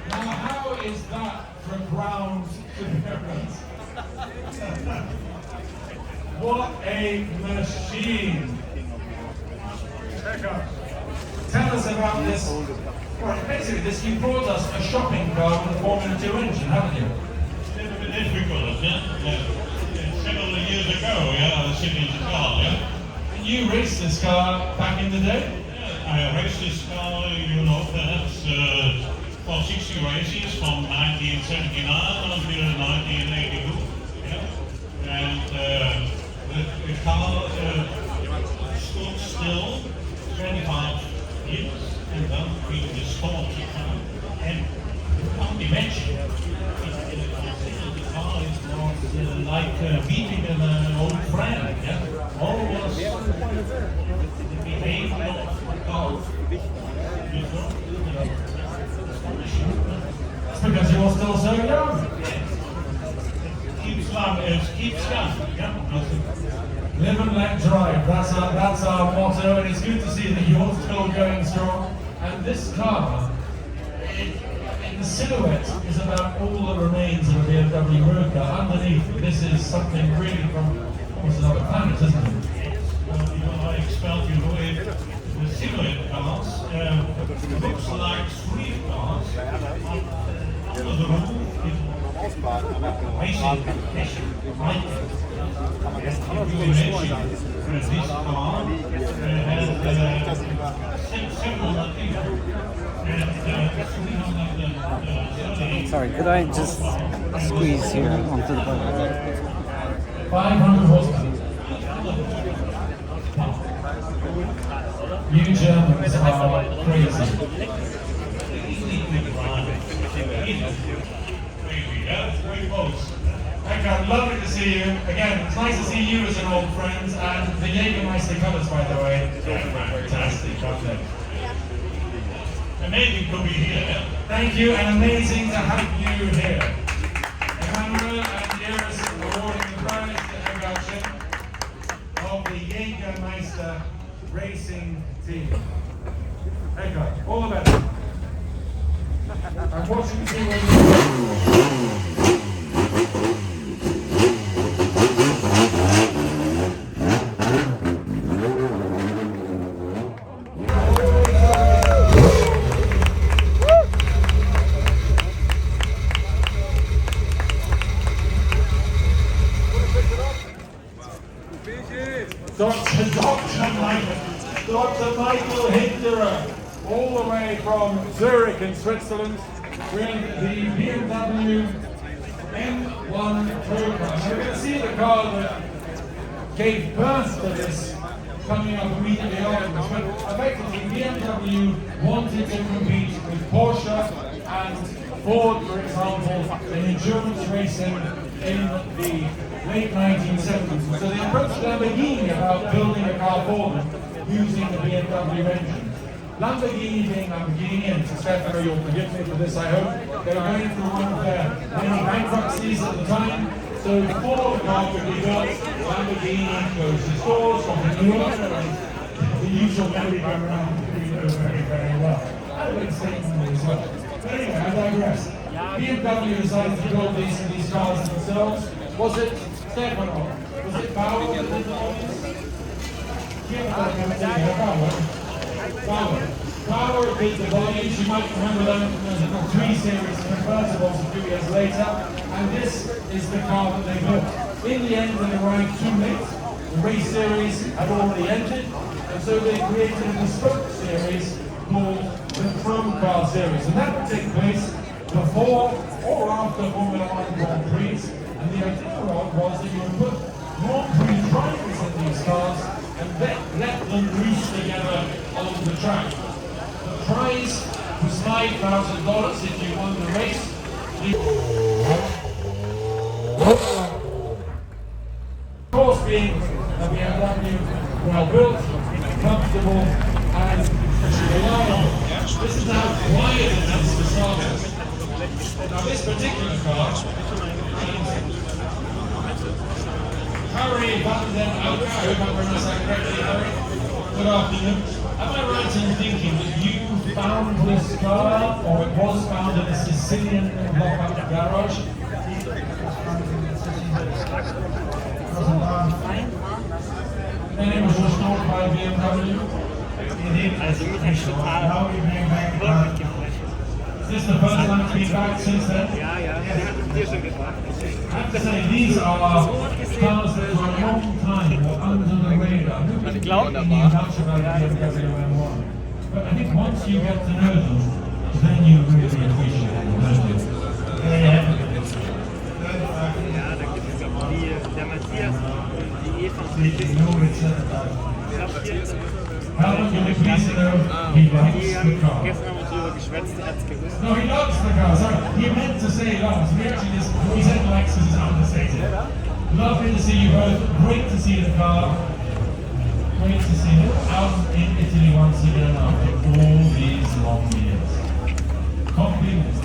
Now, how is that for ground clearance? What a machine! Tell us about this. Well, basically, you brought us a shopping car with a Formula 2 engine, haven't you? It's a little bit difficult, yeah? Several years ago, I was sitting in the car, And you raced this car back in the day? Yeah, I raced this car, perhaps for 60 races from 1979 until 1982. Yeah? And the car stood still 25 years, and then we restored the car. And you can't imagine, the car is not like beating an old friend. Yeah? Always the behavior of the car. That's because you're still so young. Keeps young. Yeah? Live and let drive, that's our motto, and it's good to see that you're still going strong. And this car, in the silhouette, is about all that remains of a BMW road car. Underneath, this is something really from almost another planet, isn't it? I expect the silhouette cars looks like three cars. Under the roof is basic lighting. Sorry, could I just squeeze here onto the button? 500 horsepower. You Germans are crazy. Very close. Eckhard, lovely to see you. Again, it's nice to see you as an old friend, and the Jägermeister colours, by the way. Fantastic, aren't they? Amazing to be here. Thank you, and amazing to have you here. Emmanuel and Iris awarding the prize to Eckhard of the Jägermeister Racing Team. Eckhard, all the best. I'm watching to see what Dr. Michael Hinderer, all the way from Zurich in Switzerland, with the BMW M1 Pro Car. Now you can see the car that gave birth to this coming up immediately afterwards, but effectively BMW wanted to compete with Porsche and Ford, for example, in endurance racing in the late 1970s. So they approached Lamborghini about building a car for them using the BMW engine. Lamborghini being Lamborghini, and Stefano, you'll forgive me for this, I hope, they were going through one of their many bankruptcies at the time. So before the car could be built, Lamborghini closed the stores from the new the usual merry-go-round that we know very, very well. And a big statement as well. But anyway, I digress. BMW decided to build these cars themselves. Was it Stefano? Was it Bauer that did the volumes? Bauer did the volumes. You might remember them as the 3 Series convertibles a few years later. And this is the car that they built. In the end, they arrived too late. The race series had already ended. And so they created a bespoke series called the Pro Car Series. And that would take place before or after Formula 1 Grand Prix. And the idea was that you would put Grand Prix drivers in these cars and let them race together on the track. The prize was $5,000 if you won the race. Of course, being a BMW, well built, comfortable, and reliable. This is how quiet it is to start with. Now this particular car, Harry van den Auker, I hope I pronounced that correctly, Harry. Good afternoon. Am I right in thinking that you found this car, or it was found in a Sicilian lock-up garage? Then it was restored by BMW? Indeed, now we bring back the car. Is this the first time it's been back since then? I have to say, these are cars that for a long time were under the radar. Nobody really knew much about the BMW M1. But I think once you get to know them, then you really appreciate them, don't you? How long will it please to know he likes the car? No, he loves the car. Sorry, he meant to say loves. He actually just, he said likes because it's understated. Lovely to see you both. Great to see the car. Great to see it out in Italy once again after all these long years. Compliments.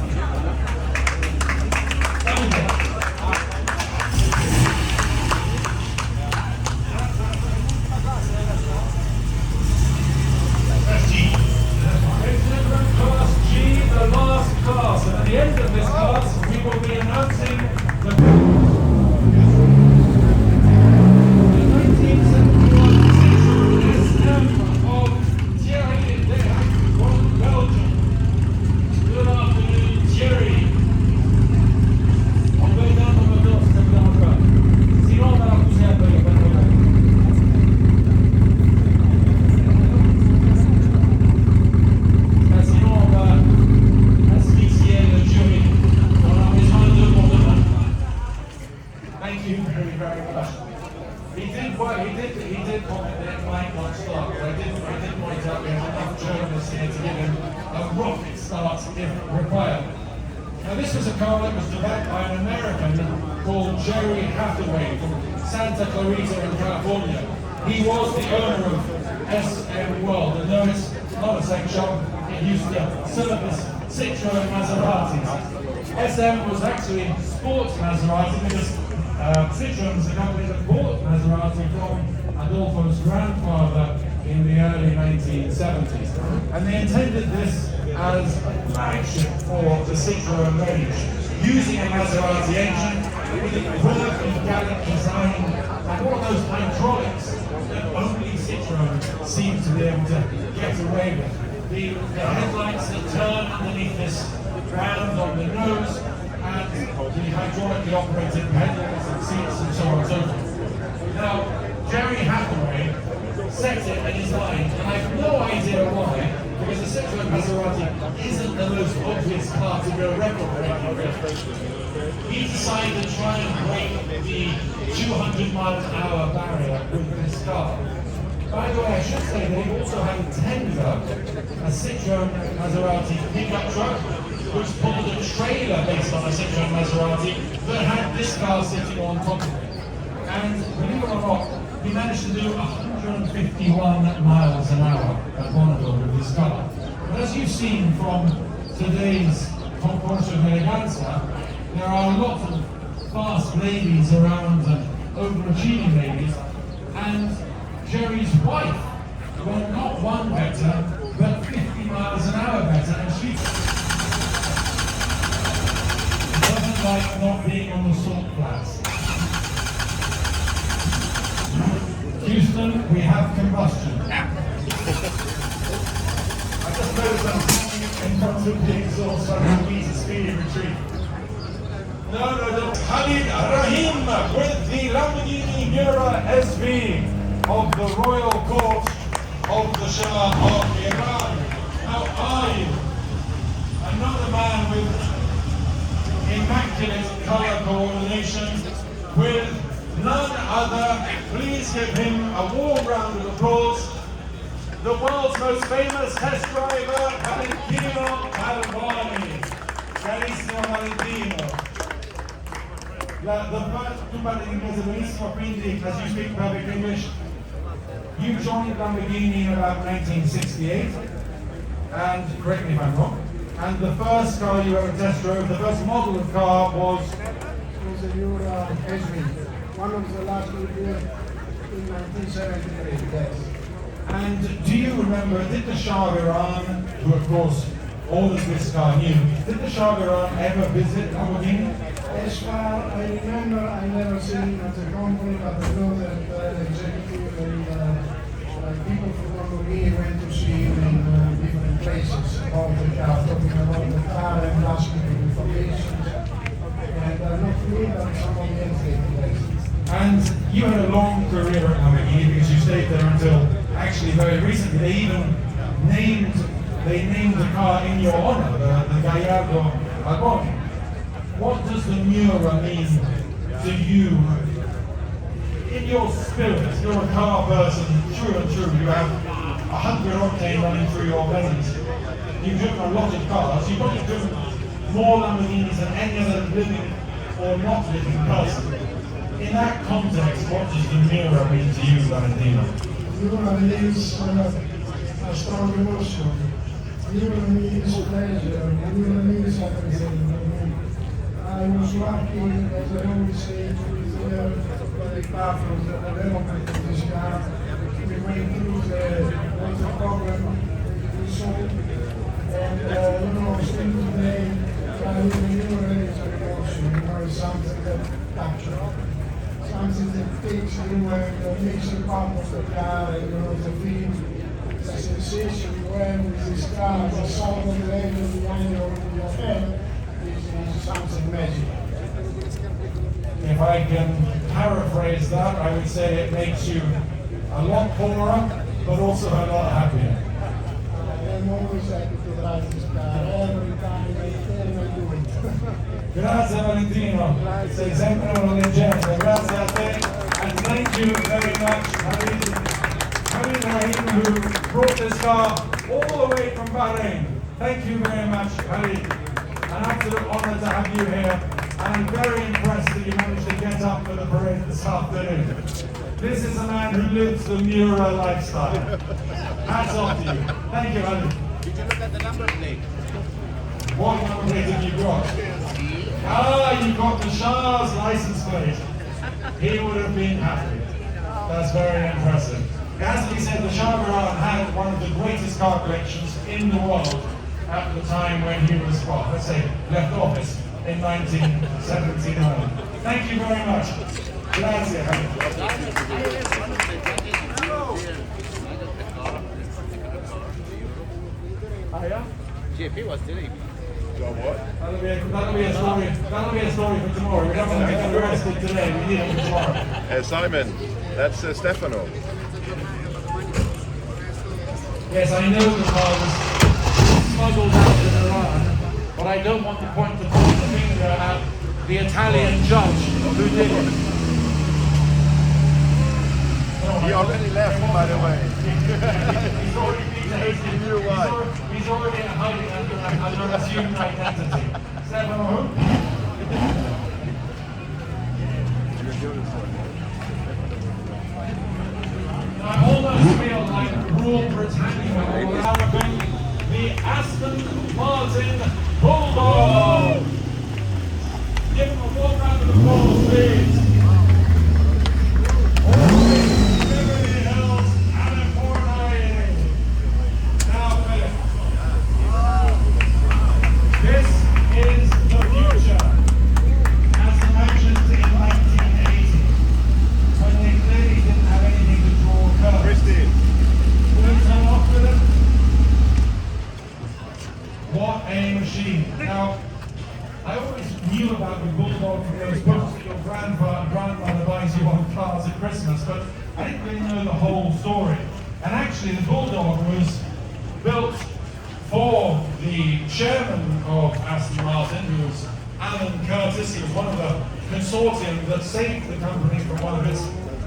The last class, and at the end of this class, we will be announcing the 1971 SM of Thierry from Belgium. Good afternoon. you very much. He did comment that it might not start, but I did point out we have enough journalists here to give him a rocket start if required. Now this was a car that was developed by an American called Jerry Hathaway from Santa Clarita in California. He was the owner of SM World, and no, it's not a sex shop, it used to service Citroen Maseratis. SM was actually sports Maserati because Citroen was a company that bought Maserati from Adolfo's grandfather in the early 1970s. And they intended this as a flagship for the Citroen range, using a Maserati engine with a quirky gallant design and all those hydraulics that only Citroen seemed to be able to get away with. The headlights that turn underneath this round on the nose, and the hydraulically operated pedals and seats and so on and so forth. Now, Jerry Hathaway set it in his mind, and I have no idea why, because the Citroen Maserati isn't the most obvious car to go record breaking with. He decided to try and break the 200-mile-an-hour barrier with this car. By the way, I should say that he also had a tender, a Citroen Maserati pickup truck, which pulled a trailer based on a Citroen Maserati that had this car sitting on top of it. And believe it or not, he managed to do 151 miles an hour at Monaco with this car. But as you've seen from today's Concorso Eleganza, there are a lot of fast ladies around and overachieving ladies, and Jerry's wife went not one better, but 50 miles an hour better, and she doesn't like not being on the salt flats. Houston, we have combustion. I just noticed I'm standing in front of the exhaust, so I'm going to speedy retreat. No. Khalid Rahim with the Lamborghini Miura SV of the Royal Court of the Shah of Iran. How are you? Another man with immaculate color coordination, with none other, please give him a warm round of applause, the world's most famous test driver, Valentino Calvani. Carissimo Valentino. The first, tu parli inglese benissimo, quindi, as you speak perfect English, you joined Lamborghini in about 1968, and correct me if I'm wrong, and the first car you ever test drove, the first model of car was a Miura SV, one of the last we did in 1973, yes. And do you remember, did the Shah of Iran, who of course orders this car new, did the Shah of Iran ever visit Lamborghini? As far I remember, I never seen him at the company, but I know that the executive and people from Lamborghini went to see him in different places all the car, talking about the car and asking him information. And not me, but somebody else did. And you had a long career at Lamborghini because you stayed there until actually very recently. They even named the car in your honor, the Gallardo Alboni. What does the Miura mean to you? In your spirit, you're a car person, true and true. You have 100 octane running through your veins. You've driven a lot of cars. You've probably driven more Lamborghinis than any other living or not living person. In that context, what does the Miura mean to you, Valentino? Miura means a strong emotion. Miura means pleasure. Miura means everything. I was lucky, as I always say, to be there when the part of the development of this car. We went through the problem we solved. And still today, driving the Miura is an emotion. It's something that captures. Something that takes you and makes you part of the car, and the feel, the sensation when with this car, the sound of the engine behind your head is something magical. If I can paraphrase that, I would say it makes you a lot poorer, but also a lot happier. I'm always happy to drive this car, every time I can I do it. Grazie Valentino, sei sempre una leggenda, grazie a te. Thank you very much, Khalid Rahim, who brought this car all the way from Bahrain. Thank you very much, Khalid. An absolute honor to have you here, and I'm very impressed that you managed to get up for the parade this afternoon. This is a man who lives the Mura lifestyle. Hats off to you. Thank you, Khalid. Did you look at the number plate? What number plate have you got? Ah, you got the Shah's license plate. He would have been happy. That's very impressive. As we said, the Shah of Iran had one of the greatest car collections in the world at the time when he was, well, let's say, left office in 1979. Thank you very much. Grazie. GP was doing. That'll be a story for tomorrow. We don't want to get arrested today. We need it for tomorrow. Simon, that's Stefano. Yes, I know the car was smuggled out in Iran, but I don't want to point the finger at the Italian judge who did it. He already left, by the way. He's already hiding under an assumed identity. Stefano who? I almost feel like Rule Britannia allowing the Aston Martin Bulldog. Give him a warm round of applause, please. Beverly Hills, California. Now, Philip. This is the future. As imagined in 1980, when they clearly didn't have anything to draw curves. Christy. Will you turn off with it? What a machine. Now, I always knew about the Bulldog from those books that your grandfather and grandmother buys you on cars at Christmas, but I didn't really know the whole story. And actually, the Bulldog was built for the chairman of Aston Martin, who was Alan Curtis. He was one of the consortium that saved the company from one of its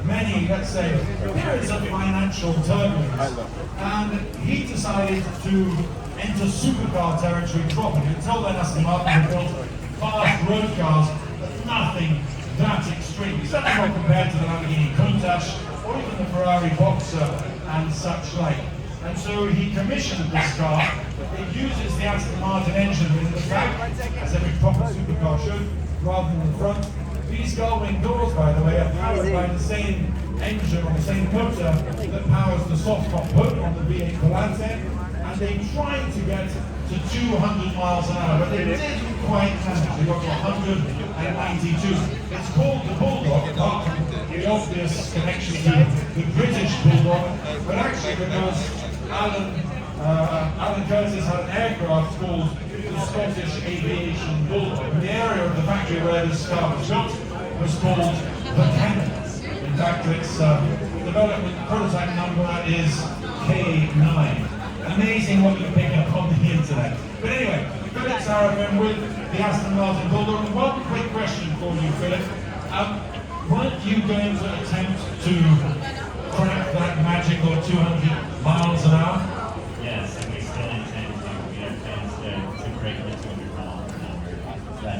many, let's say, periods of financial turbulence. And he decided to enter supercar territory properly. Until then, Aston Martin had built fast road cars, but nothing that extreme. Certainly not compared to the Lamborghini Countach or even the Ferrari Boxer and such like. And so he commissioned this car. It uses the Aston Martin engine in the back, as every proper supercar should, rather than the front. These gull-wing doors, by the way, are powered by the same engine or the same motor that powers the soft top hood on the V8 Volante. And they tried to get to 200 miles an hour, but they didn't quite manage. They got to 192. It's called the Bulldog, apart from the obvious connection to the British Bulldog, but actually because Alan Curtis had an aircraft called the Scottish Aviation Bulldog. The area of the factory where this car was built was called the Cannon. In fact, its development prototype number is K9. Amazing what you can pick up on the internet. But anyway, Philip Sarafin with the Aston Martin Bulldog. One quick question for you, Philip. Weren't you going to attempt to crack that magical 200 miles an hour? Yes, and we still intend to. We have plans to break the 200 miles an hour. That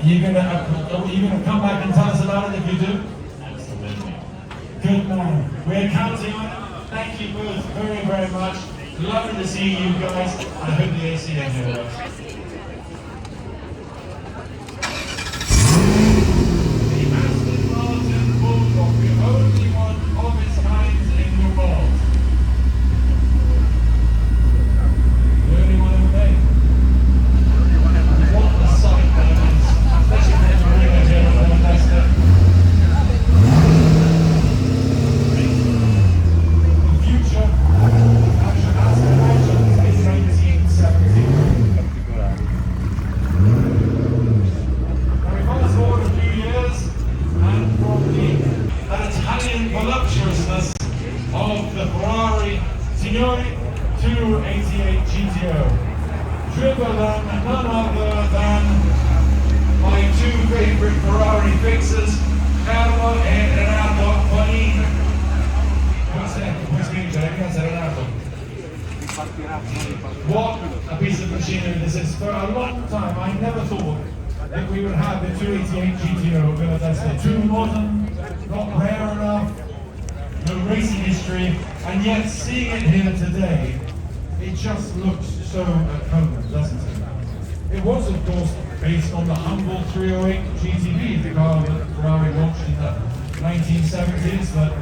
Are you gonna come back and tell us about it if you do? Absolutely. Good man. We're counting on it. Thank you both very, very much. Lovely to see you guys. I hope the AC in here works. The Aston Martin Bulldog, the only one of its kind in the world. The only one ever made. What a sight that is. Especially for the Marino here in Manchester. The future, as I mentioned, is 1970. favorite Ferrari fixers, Carlo e Renato Bonino. Puoi spingere, grazie Renato. What a piece of machinery this is. For a long time, I never thought that we would have the 288 GTO Villadeste. Too modern, not rare enough, no racing history, and yet seeing it here today, it just looks so at home, doesn't it? It was, of course, based on the humble 308 GTB, the car that Ferrari launched in the 1970s, that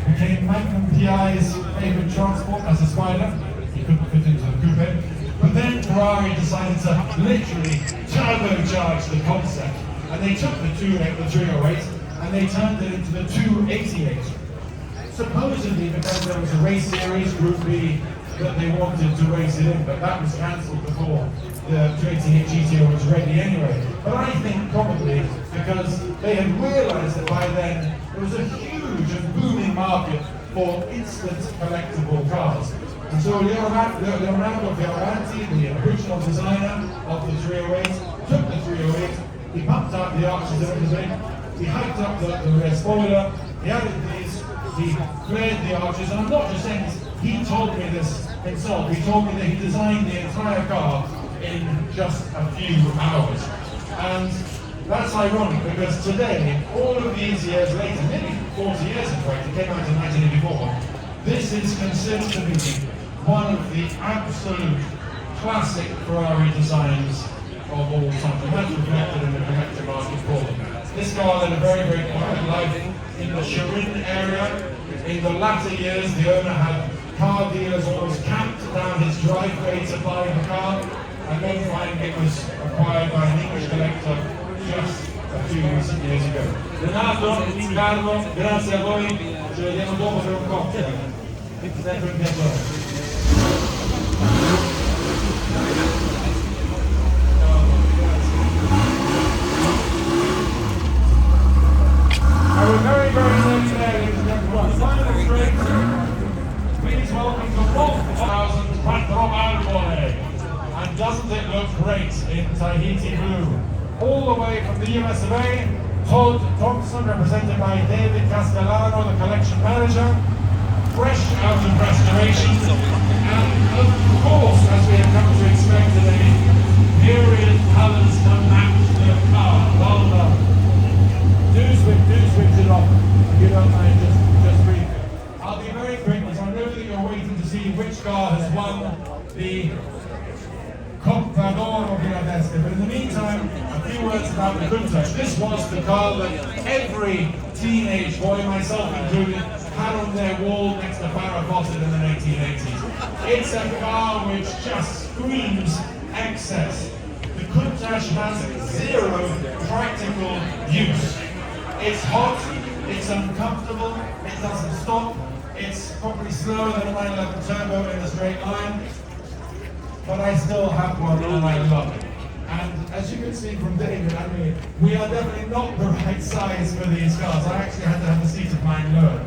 became Magnum PI's favourite transport as a Spider. He couldn't fit into the coupe. But then Ferrari decided to literally turbocharge the concept, and they took the 308 and they turned it into the 288. Supposedly because there was a race series, Group B, that they wanted to race it in, but that was cancelled before the 288 GTO was ready anyway. But I think probably because they had realised that by then there was a huge and booming market for instant collectible cars. And so Leonardo Fioravanti, the original designer of the 308, took the 308, he pumped up the arches and everything, he hiked up the rear spoiler, he added these, he flared the arches, and I'm not just saying this, he told me this himself. He told me that he designed the entire car in just a few hours. And that's ironic because today, all of these years later, nearly 40 years in fact, it came out in 1984, this is considered to be one of the absolute classic Ferrari designs of all time. And that's reflected in the collector market for them. This car led a very, very quiet life in the Turin area. In the latter years, the owner had car dealers always camped down his driveway to buy the car, and then finally it was acquired by an English collector just a few recent years ago. Renato, Carlo, grazie a voi, ci vediamo dopo per un cocktail. Sempre un piacere. Our very, very next day is the final straight. Please welcome the 1,000 Quattro Albore. And doesn't it look great in Tahiti blue? All the way from the US of A, Todd Thompson, represented by David Castellano, the collection manager, fresh out of restoration, and of course, as we have come to expect today, period colours to match the car. Well done. Do switch it off, if you don't mind, just briefly. I'll be very quick because I know that you're waiting to see which car has won the Coppa d'Oro Villadeste. But in the meantime, a few words about the Countach. This was the car that every teenage boy, myself included, had on their wall next to Farrah Fawcett in the 1980s. It's a car which just screams excess. The Countach has zero practical use. It's hot, it's uncomfortable, it doesn't stop, it's probably slower than a 911 Turbo in a straight line, but I still have one and I love it. And as you can see from David, I mean, we are definitely not the right size for these cars. I actually had to have a seat of mine lower.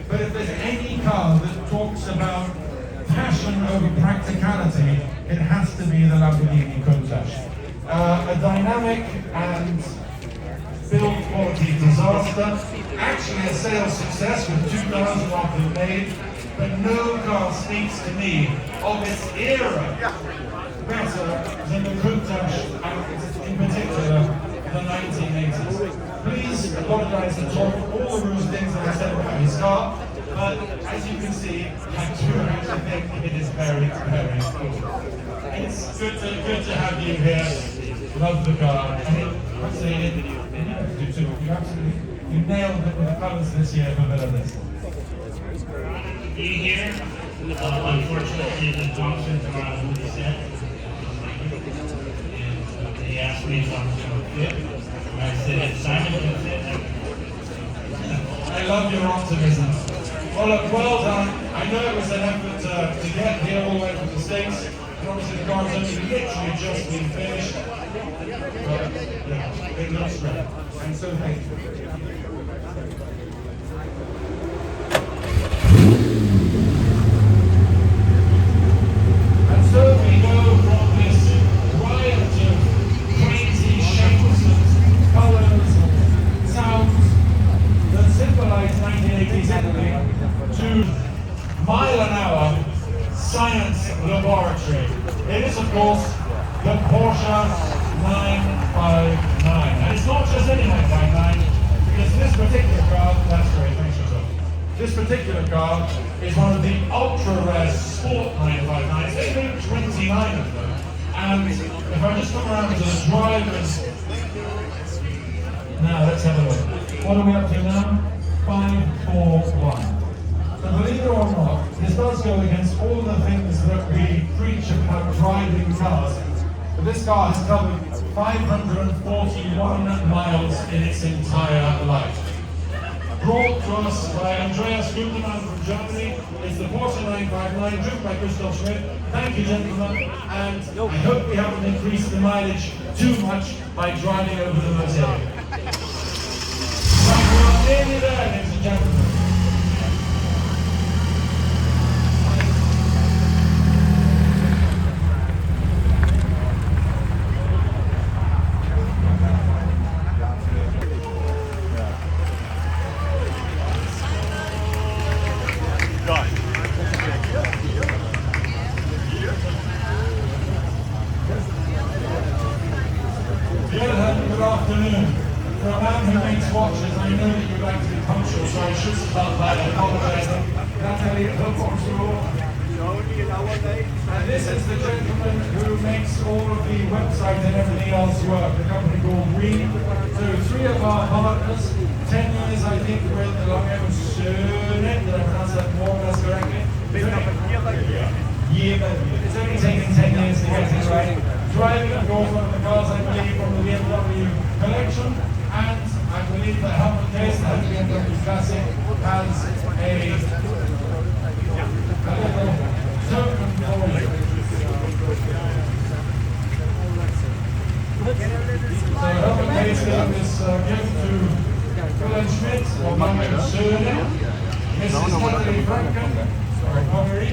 But if there's any car that talks about passion over practicality, it has to be the Lamborghini Countach. A dynamic and build quality disaster, actually a sales success with 2,000 of them made, but no car speaks to me of its era better than the Countach, and in particular the 1980s. Please apologise to Tom for all the rules things that I said about his car, but as you can see, I do actually think it is very, very cool. It's good to have you here. Love the car. And I'd say you nailed it with the colours this year for Villadeste. Being here, unfortunately, the Thompson tomorrow will be set. And they asked me if I was going to fit. And I said, if Simon can fit, I love your optimism. Well, look, well done. I know it was an effort to get here all the way from the States. And obviously the car's only literally just been finished. But yeah, it looks great. I'm so thankful. And so we go from this riot of crazy shapes and colours course, the Porsche 959. And it's not just any 959, because this particular car, that's great, thanks Joseph. This particular car is one of the ultra-rare sport 959s. There's been 29 of them. And if I just come around to the drivers, now let's have a look. What are we up to now? 541. So believe it or not, this does go against all the things that we preach about driving cars. But this car has covered 541 miles in its entire life. Brought to us by Andreas Gundermann from Germany. It's the Porsche 959, driven by Christoph Schmidt. Thank you, gentlemen, and I hope we haven't increased the mileage too much by driving over the mosaic. Right, we are nearly there, ladies and gentlemen. Good afternoon. For a man who makes watches, I know that you'd like to be punctual, so I should start by apologizing. Natalie Concorso. And this is the gentleman who makes all of the website and everything else work, the company called Reed. So 3 of our partners, 10 years I think with Lago. Did I pronounce that more or less correctly? It's only taken 10 years to get it right. Driving, of course, one of the cars, I believe, from the BMW collection, and I believe that Helmut Case, the BMW Classic, has a little token for you. So Helmut Case gave this gift to Wilhelm Schmidt of Lago Söhne, Mrs. Natalie Franken, Connery,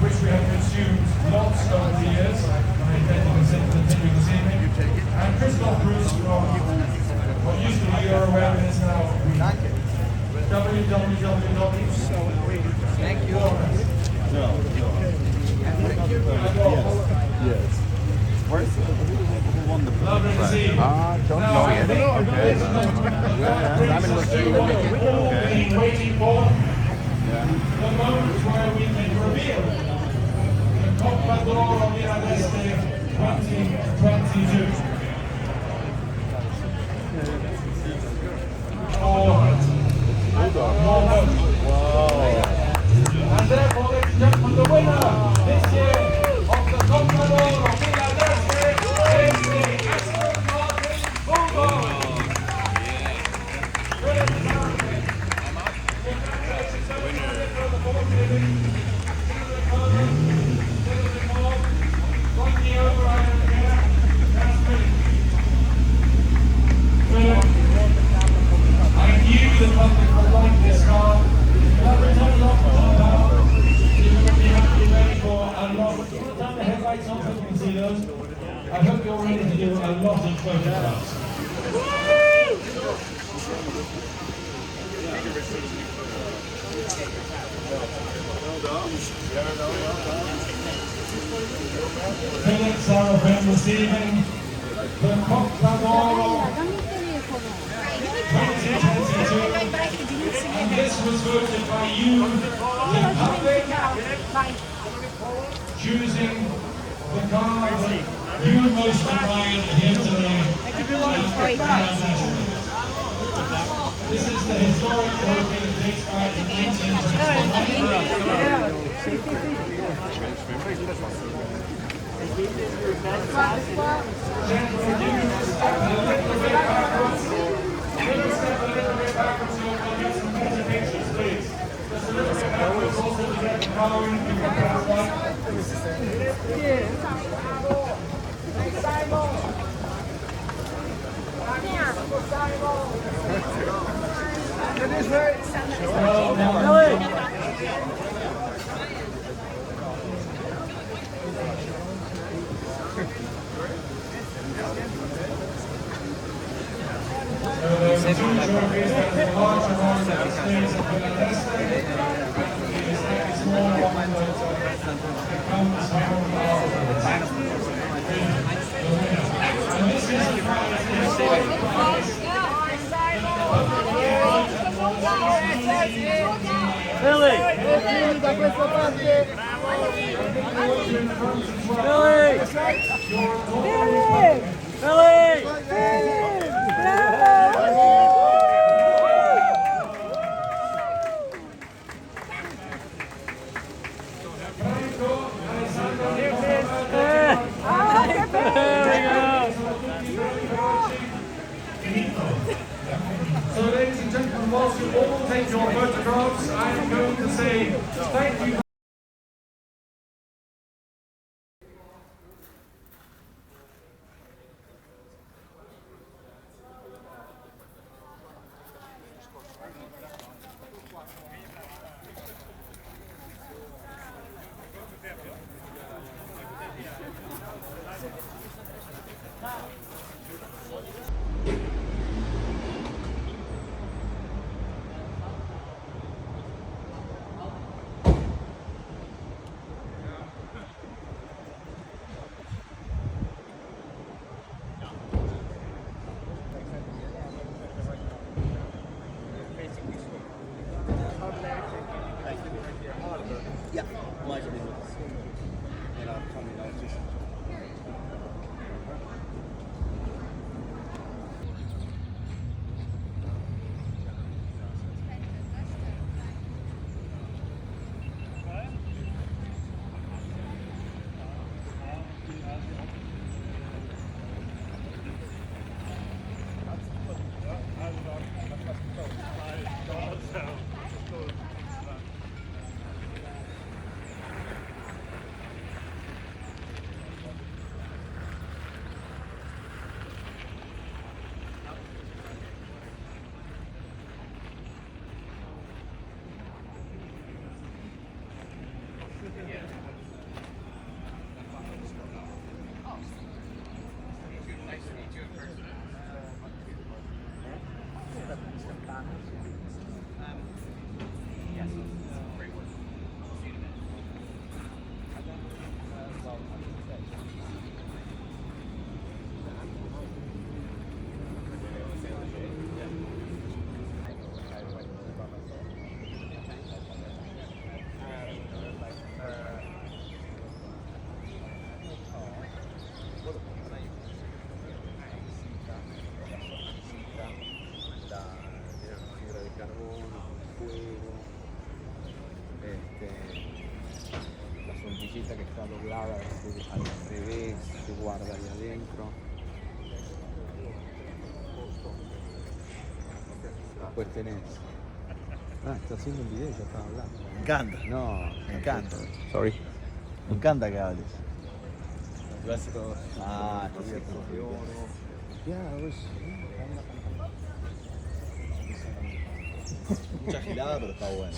which we have consumed lots over the years. I intend to continue this evening. And Christoph Bruce from what used to be Euroweb and is now www. Thank you. Yes. Where's the Lovely to see you. Don't know yet. Okay. I'm in been waiting for the moment where we can reveal the Coppa d'Oro Milanese 2022. And therefore, ladies and gentlemen, the winner this year of the Coppa d'Oro Milanese is the Aston Martin Bulldog. I knew the public would like this car. That was not long for you're going to have to be ready for a lot. Turn the headlights on so you can see those. I hope you're ready to do a lot of photographs. Philip Sarafin receiving the Coppa d'Oro 2022, and this was voted by you, the public, choosing the car that you most admired here today. This is the historic trophy that dates back to 2 trophies, there's a larger one that stays at the small one that comes home. Da questa parte. So ladies and gentlemen, whilst you all take your photographs, I am going to say thank you. La sonrisita que está doblada al revés, se guarda ahí adentro. Después tenés. Está haciendo un video y ya estaba hablando. Me encanta. No, me encanta. Sorry. Me encanta que hables. Gracias. Mucha gilada, pero está bueno.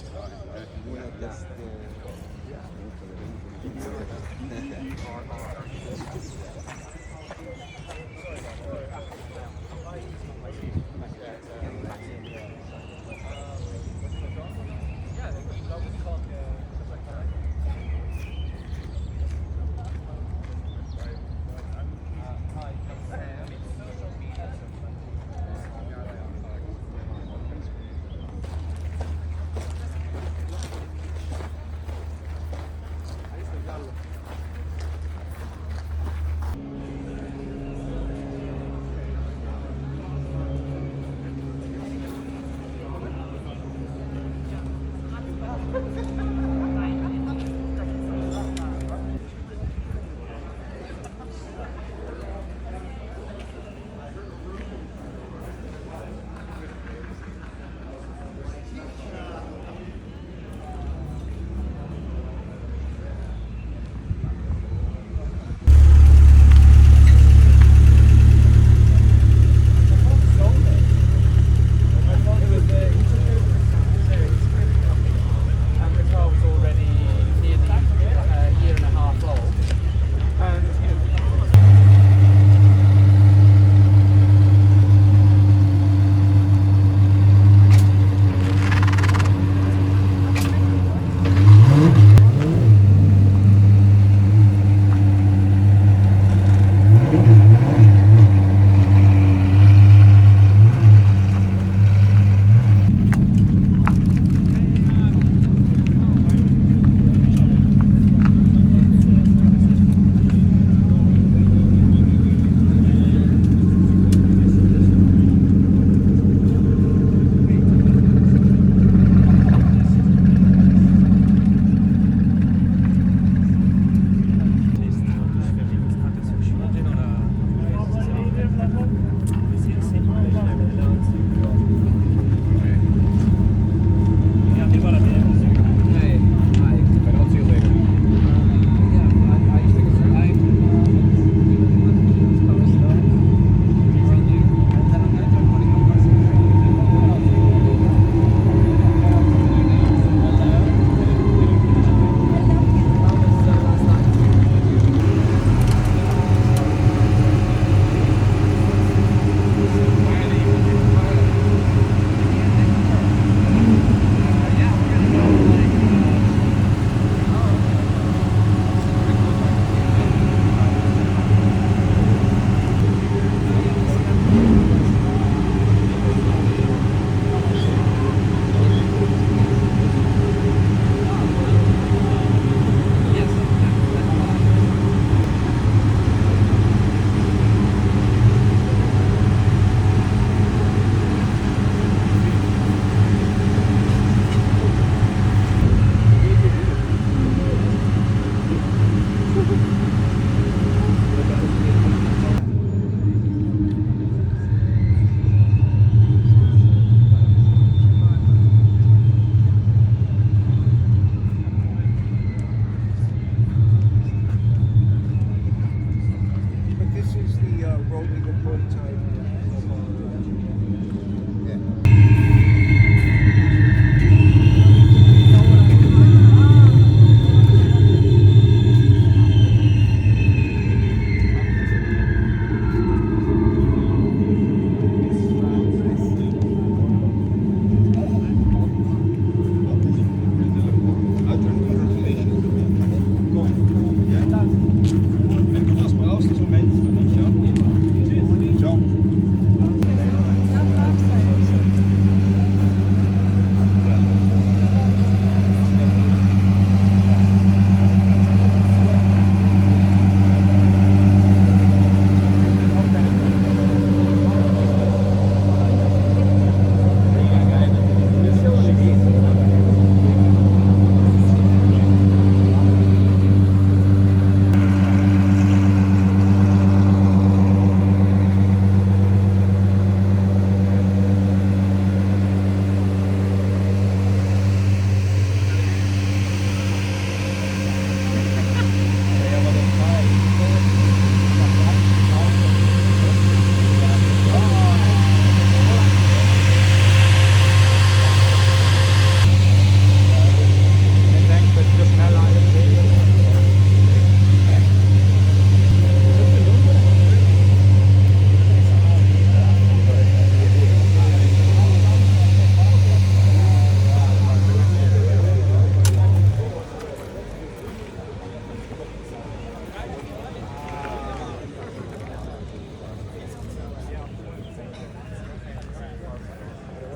rolling a prototype.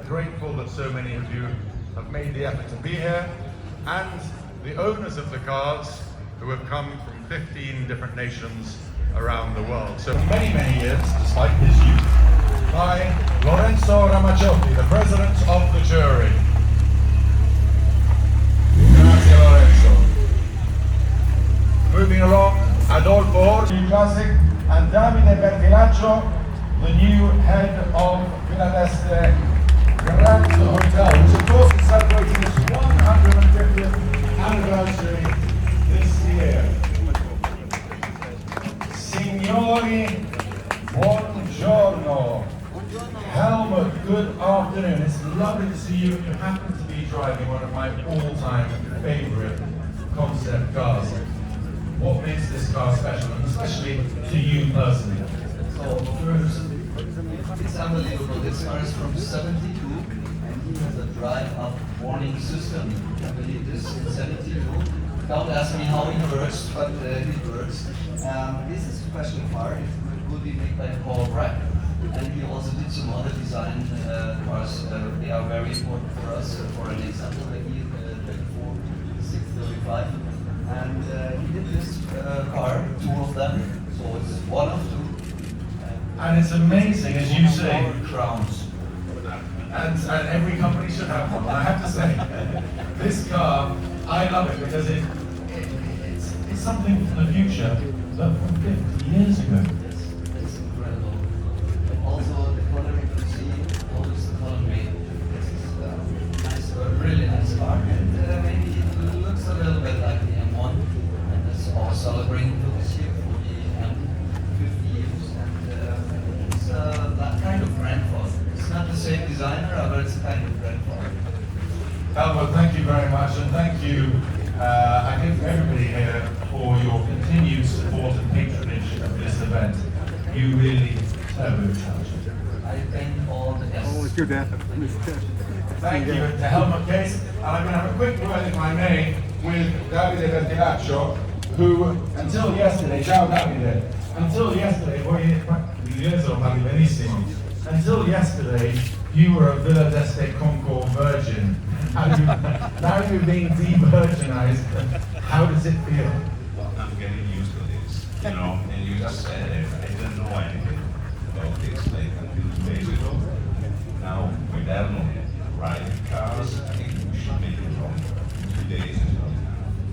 Grateful that so many of you have made the effort to be here, and the owners of the cars who have come from 15 different nations around the world. So many, many years, despite his youth, by Lorenzo Ramaciotti, the president of the jury. Grazie Lorenzo. Moving along, Adolfo Orsi Classic and Davide Bertilaccio, the new head of Finlandese Grand Hotel, which of course is celebrating its 150th anniversary this year. Signori, buongiorno. Helmut, good afternoon. It's lovely to see you. You happen to be driving one of my all-time favorite concept cars. What makes this car special, and especially to you personally? So first, it's unbelievable. This car is from '72, and he has a drive-up warning system. I believe this in '72. Don't ask me how it works, but it works. This is a special car. It will be made by Paul Bragg, and he also did some other design cars. They are very important for us. For an example, the E24 635, and he did this car, two of them. So it's one of two. And it's amazing, as you say, crowns. And every company should have one. I have to say, this car, I love it because it's something for the future, but from 50 years ago. It's incredible. Also, the color you can see, always the color made. It's nice, really nice car, and maybe it looks a little bit like the M1, and it's all celebrating for this year for the M50 years, and it's that kind of grandfather. It's not the same designer, but it's a kind of grandfather. Helmut, thank you very much, and thank you, I think, everybody here for your continued support and patronage of this event. You really turbocharge it. I thank all the guests. Oh, it's good, Thank you to Helmut Case, and I'm going to have a quick word, if I may, with Davide Bertilaccio, who, until yesterday, ciao Davide, until yesterday, until yesterday, you were a Villa d'Este Concorso virgin. Now you're being de-virginized, how does it feel? Well, I'm getting used to this, you know, and you just said it, I didn't know anything about this like until 2 days ago. Now, with Elmo riding cars, I think we should make it from 2 days ago.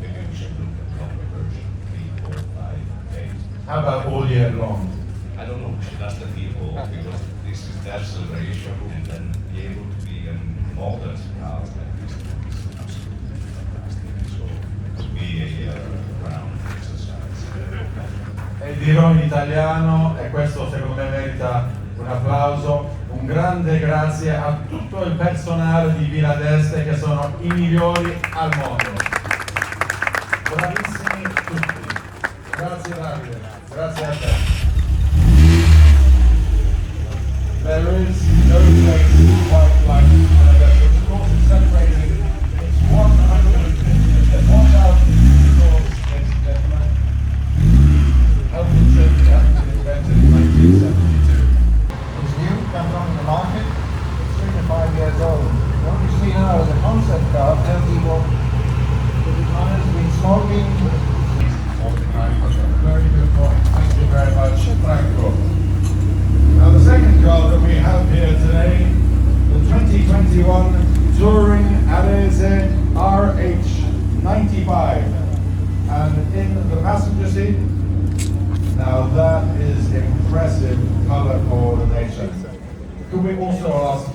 Maybe we should look at longer version, 3, 4, 5 days. How about all year long? I don't know, we should ask the people, because this is their celebration, and then be able to be a modern car like this is absolutely fantastic. So, to be a ground exercise. E dirò in italiano, e questo Un applauso, un grande grazie a tutto il personale di Villa d'Este che sono i migliori al mondo. Bravissimi tutti. Grazie Davide, grazie a te. There is no place quite like Malagasy. Of course, it's celebrating its 150th. Watch out, because, ladies and gentlemen, health insurance was invented in 1972. It's new, comes on the market, it's 3 to 5 years old. What you see now is a concept car, healthy walk. Has been smoking. Very good point. Thank you very much, Franco. Now the second car that we have here today, the 2021 Touring Arese RH95. And in the passenger seat, now that is impressive color coordination. Could we also ask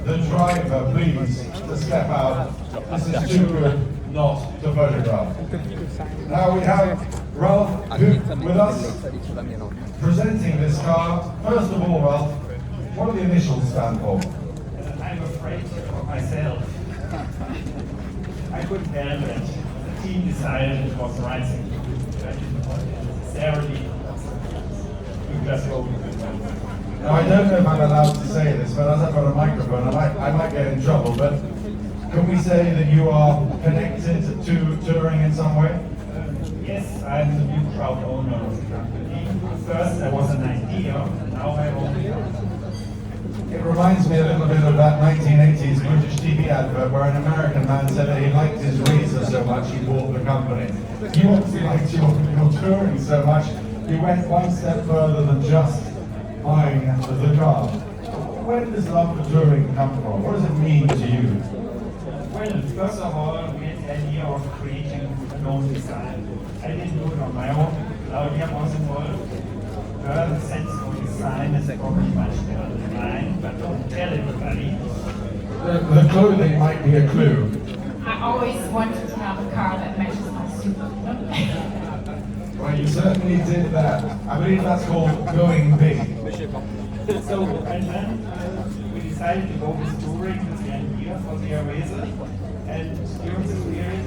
the driver, please, to step out? This is too good not to photograph. Now we have Ralph with us, presenting this car. First of all, Ralph, what do the initials stand for? I'm afraid of myself. I couldn't help it. The team decided it was the right thing to do. I didn't necessarily. You just go with it. Now I don't know if I'm allowed to say this, but as I've got a microphone, I might get in trouble, but can we say that you are connected to touring in some way? Yes, I'm the new proud owner of the company. First there was an idea, and now I own the company. It reminds me a little bit of that 1980s British TV advert where an American man said that he liked his razor so much he bought the company. You obviously liked your touring so much, you went one step further than just buying the car. Where did this love for touring come from? What does it mean to you? Well, first of all, we had the idea of creating a own design. I didn't do it on my own. Claudia was involved. Her sense of design is probably much better than mine, but don't tell anybody. The clothing might be a clue. I always wanted to have a car that matches my suit. Well, you certainly did that. I believe that's called going big. So, and then we decided to go with touring with the idea for the Arese. And during this period,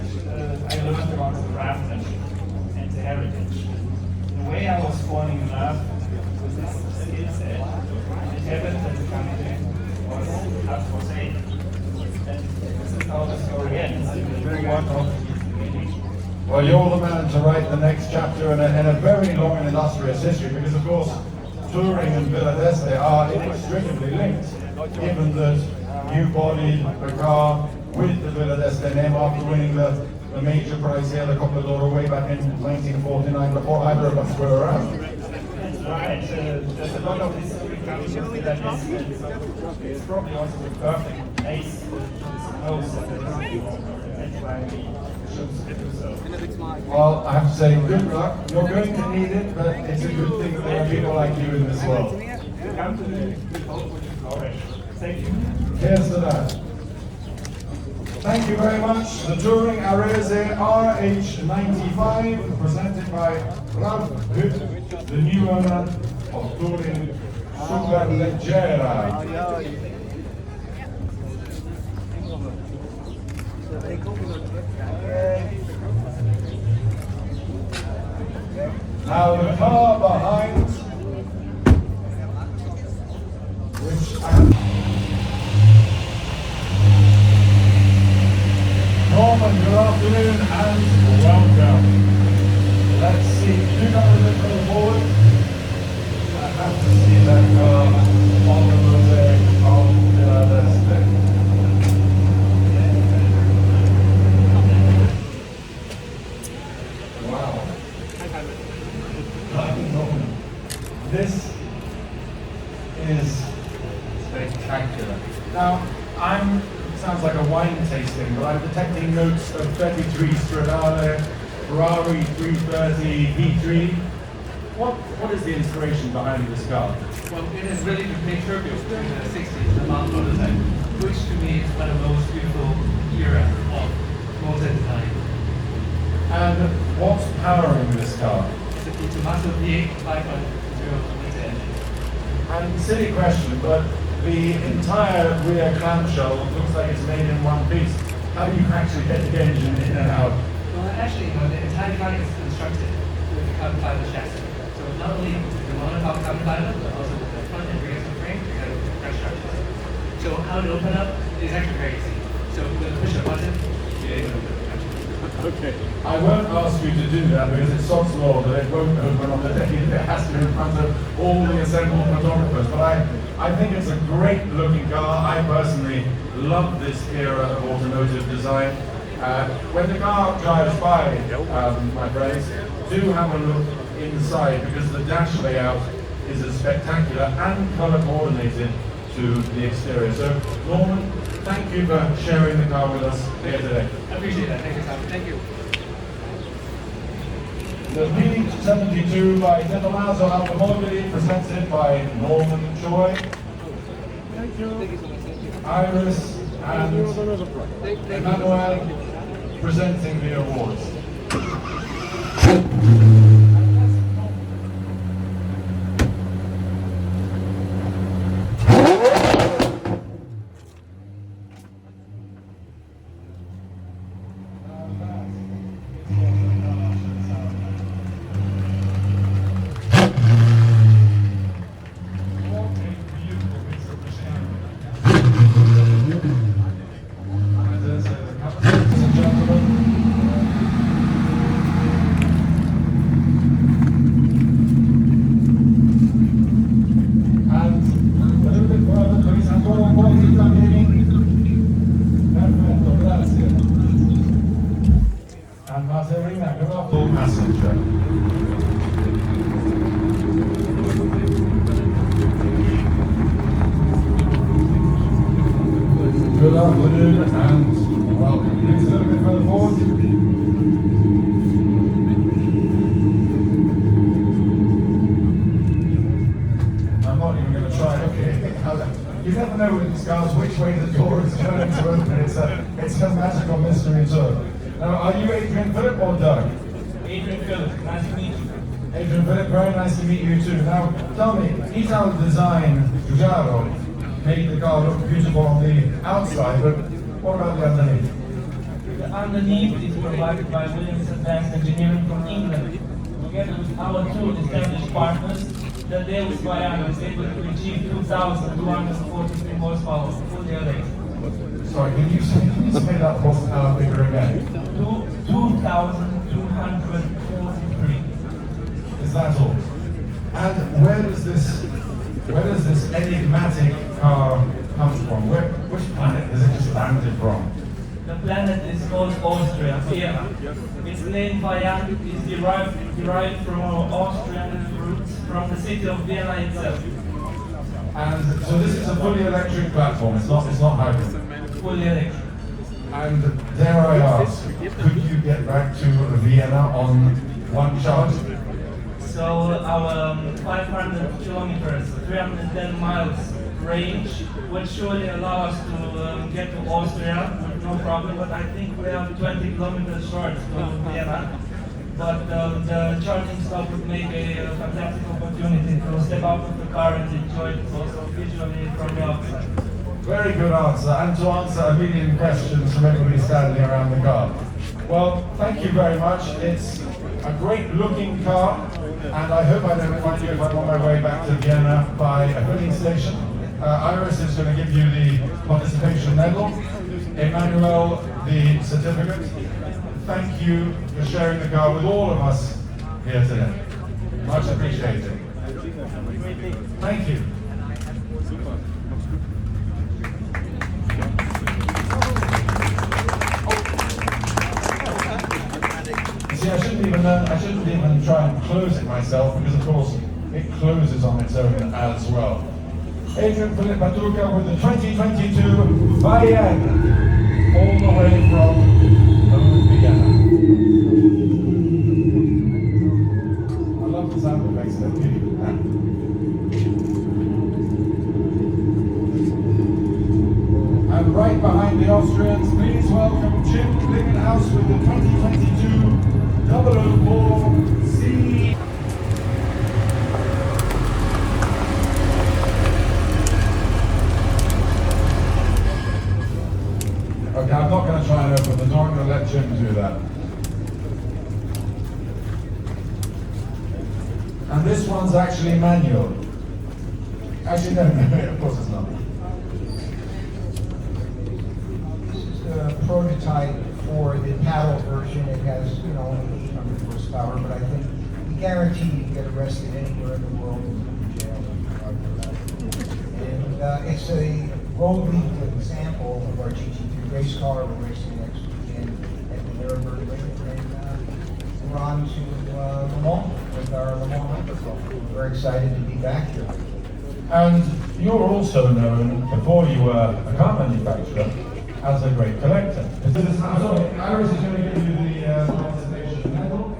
I learned about the craftsmanship and the heritage. In a way, I was falling in love with this skill set. It happened that the company was up for sale. And this is how the story ends. Very wonderful. Well, you're the man to write the next chapter in a very long and illustrious history, because of course, touring and Villa d'Este are inextricably linked, given that you bodied the car with the Villa d'Este name after winning the major prize here, the Coppa d'Oro, way back in 1949, before either of us were around. That's right. There's a lot of history coming with Villa d'Este, so it's probably also the perfect place to dispose of the company. That's why we chose to do so. Well, I have to say, good luck. You're going to need it, but it's a good thing that there are people like you in this world. The company will hopefully flourish. Thank you. Here's to that. Thank you very much. The Touring Arese RH95, presented by Ralph Hütt, the new owner of Touring Superleggera. Now the car behind, which Norman, good afternoon and welcome. Let's see, you guys are going forward. I have to see that car on the mosaic of Villa d'Este. Wow. This is spectacular. Now, sounds like a wine tasting, but I'm detecting notes of 33 Stradale, Ferrari 330 V3. What is the inspiration behind this car? Well, it is really to pay tribute to the 60s Le Mans prototype, which to me is one of the most beautiful era of motor design. And what's powering this car? It's a muscle V8 5.0 liter engine. And silly question, but the entire rear clamshell looks like it's made in one piece. How do you actually get the engine in and out? Well, actually, the entire car is constructed with the carbon fiber chassis. So not only the monocoque carbon fiber, but also with the front and rear frame, we have press structures. So how to open up is actually very easy. So with a push a button, you're able to open it. Okay. I won't ask you to do that because it's Sod's law that it won't open on the day. It has to be in front of all the assembled photographers. But I think it's a great looking car. I personally love this era of automotive design. When the car drives by, my friends, do have a look inside because the dash layout is as spectacular and color coordinated to the exterior. So, Norman, thank you for sharing the car with us here today. I appreciate that. Thank you, Tom. Thank you. The V72 by Tommaso Automobili, presented by Norman Choi. Thank you so much. Thank you. Iris and Emmanuel presenting the awards. Good afternoon and welcome. Please a little bit further forward. I'm not even going to try. Okay. You never know with these cars which way the door is going to open. It's a magical mystery tour. Now, are you Adrian Phillip or Doug? Adrian Phillip, nice to meet you. Adrian Phillip, very nice to meet you too. Now, tell me, Ital Design Giugiaro made the car look beautiful on the outside, but what about the underneath? The underneath is provided by Williams Advanced Engineering from England. Together with our two established partners, the Davis Viana is able to achieve 2,243 horsepower fully electric. Sorry, can you say that horsepower figure again? 2,243. Is that all? And where does this enigmatic car come from? Which planet is it just landed from? The planet is called Austria, Vienna. Its name Viana is derived from our Austrian roots from the city of Vienna itself. And so this is a fully electric platform, it's not hybrid. Fully electric. And dare I ask, could you get back to Vienna on one charge? So our 500 kilometers, 310 miles range would surely allow us to get to Austria with no problem, but I think we are 20 kilometers short from Vienna. But the charging stop would make a fantastic opportunity to step out of the car and enjoy it also visually from the outside. Very good answer, and to answer a million questions from everybody standing around the car. Well, thank you very much. It's a great looking car, and I hope I don't find you if I'm on my way back to Vienna by a filling station. Iris is going to give you the participation medal. Emmanuel, the certificate. Thank you for sharing the car with all of us here today. Much appreciated. Thank you. See, I shouldn't even try and close it myself because, of course, it closes on its own as well. Adrian Phillip Batuka with the 2022 Bayern, all the way from Vienna. I love the sound effects that you have. And right behind the Austrians, please welcome Jim Klingenhaus with the 2022 004 C. Jim do that. And this one's actually manual. Actually, no, of course it's not. This is a prototype for the paddle version. It has, only 800 horsepower, but I think we guarantee you can get arrested anywhere in the world and go to jail. And it's a road-legal example of our GT3 race car. We're racing next weekend at the Nürburgring, and we're on to Le Mans with our Le Mans Hunter Club. We're very excited to be back here. And you're also known, before you were a car manufacturer, as a great collector. Iris is going to give you the presentation medal.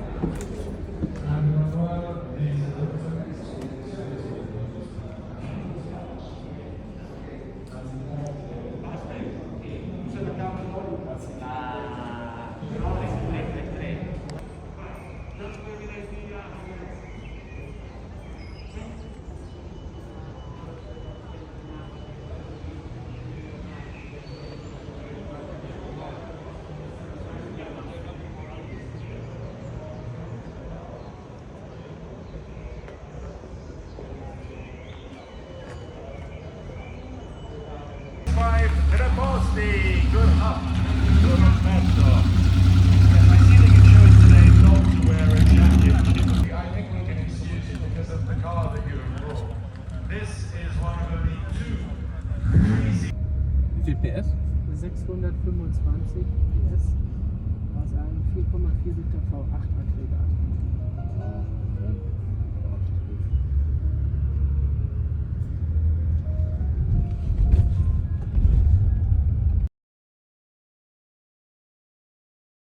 Preposti, good up, good mezzo. I see that you chose today not to wear a jacket. I think we can excuse you because of the car that you have brought. This is one of only two crazy. Wie viel PS? 625 PS aus einem 4,4 Liter V8 Aggregat.